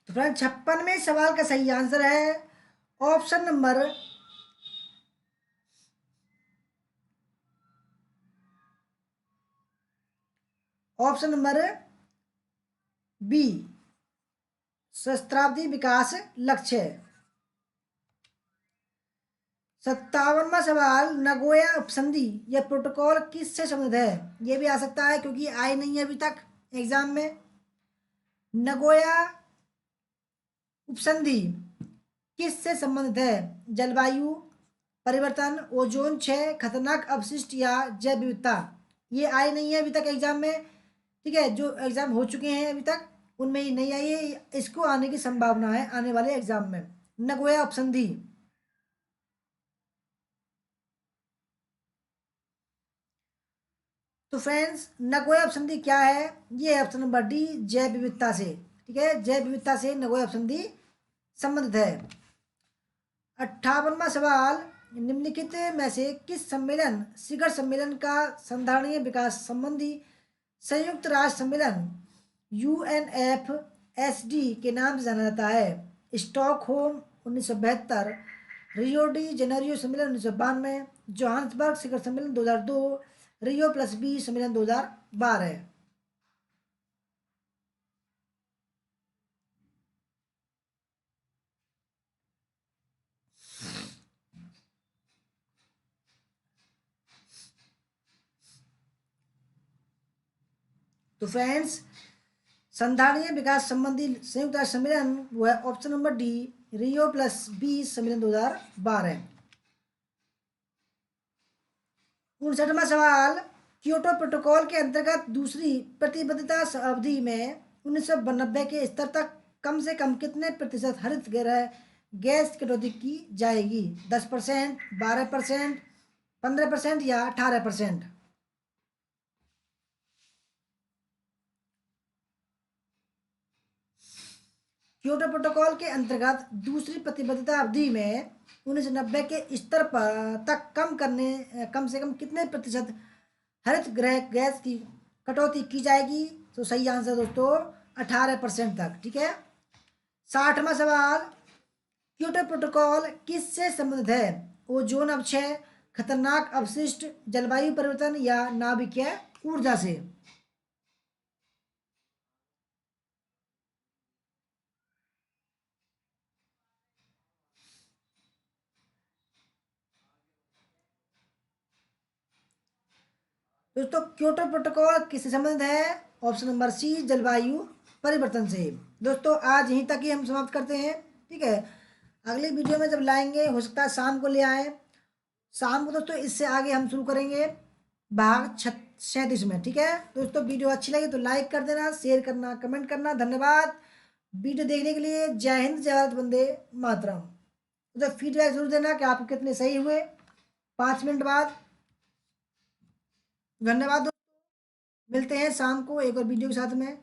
तो फ्रेंड 56वें सवाल का सही आंसर है ऑप्शन नंबर बी, सहस्त्राब्दी विकास लक्ष्य। 57वां सवाल, नगोया उपसंधि यह प्रोटोकॉल किससे संबंधित है? यह भी आ सकता है क्योंकि आई नहीं है अभी तक एग्जाम में। नगोया उपसंधि किससे संबंधित है? जलवायु, परिवर्तन, ओजोन क्षय, खतरनाक अपशिष्ट या जैव विविधता। ये आए नहीं है अभी तक एग्जाम में, ठीक है, जो एग्जाम हो चुके हैं अभी तक उनमें ये नहीं आई है, इसको आने की संभावना है आने वाले एग्जाम में। नगोया उपसंधि। तो फ्रेंड्स नगोया उपसंधि क्या है, ये है ऑप्शन नंबर डी, जैव विविधता से। ठीक है, जैव विविधता से नगोया उपसंधि संबंधित है। 58वां सवाल, निम्नलिखित में से किस सम्मेलन, शिखर सम्मेलन का संधारणीय विकास संबंधी संयुक्त राष्ट्र सम्मेलन UNFSD के नाम से जाना जाता है? स्टॉकहोम 1972, रियो डी जेनेरियो सम्मेलन 1992, जोहान्सबर्ग शिखर सम्मेलन 2002, रियो प्लस बी सम्मेलन 2012। तो फ्रेंड्स संधारणीय विकास संबंधी संयुक्त राष्ट्र सम्मेलन वो है ऑप्शन नंबर डी, रियो प्लस बी सम्मेलन 2012। 59वां सवाल, क्योटो प्रोटोकॉल के अंतर्गत दूसरी प्रतिबद्धता अवधि में 1992 के स्तर तक कम से कम कितने प्रतिशत हरित गृह गैस कटौती की जाएगी? 10%, 12%, 15% या 18%? क्योटो प्रोटोकॉल के अंतर्गत दूसरी प्रतिबद्धता अवधि में 1990 के स्तर पर तक कम से कम कितने प्रतिशत हरित गृह गैस की कटौती की जाएगी? तो सही आंसर दोस्तों 18% तक। ठीक है। 60वां सवाल, क्योटो प्रोटोकॉल किससे संबंधित है? ओजोन अपक्षय, खतरनाक अपशिष्ट, जलवायु परिवर्तन या नाभिकीय ऊर्जा से? दोस्तों क्योटो प्रोटोकॉल किससे संबंधित है? ऑप्शन नंबर सी, जलवायु परिवर्तन से। दोस्तों आज यहीं तक ही हम समाप्त करते हैं। ठीक है, अगली वीडियो में जब लाएंगे हो सकता है शाम को ले आए। शाम को दोस्तों इससे आगे हम शुरू करेंगे भाग 37 में। ठीक है दोस्तों, वीडियो अच्छी लगी तो लाइक कर देना, शेयर करना, कमेंट करना। धन्यवाद वीडियो देखने के लिए। जय हिंद, जय भारत, वंदे मातरम। तो फीडबैक जरूर देना कि आपको कितने सही हुए 5 मिनट बाद। धन्यवाद दोस्तों, मिलते हैं शाम को एक और वीडियो के साथ में।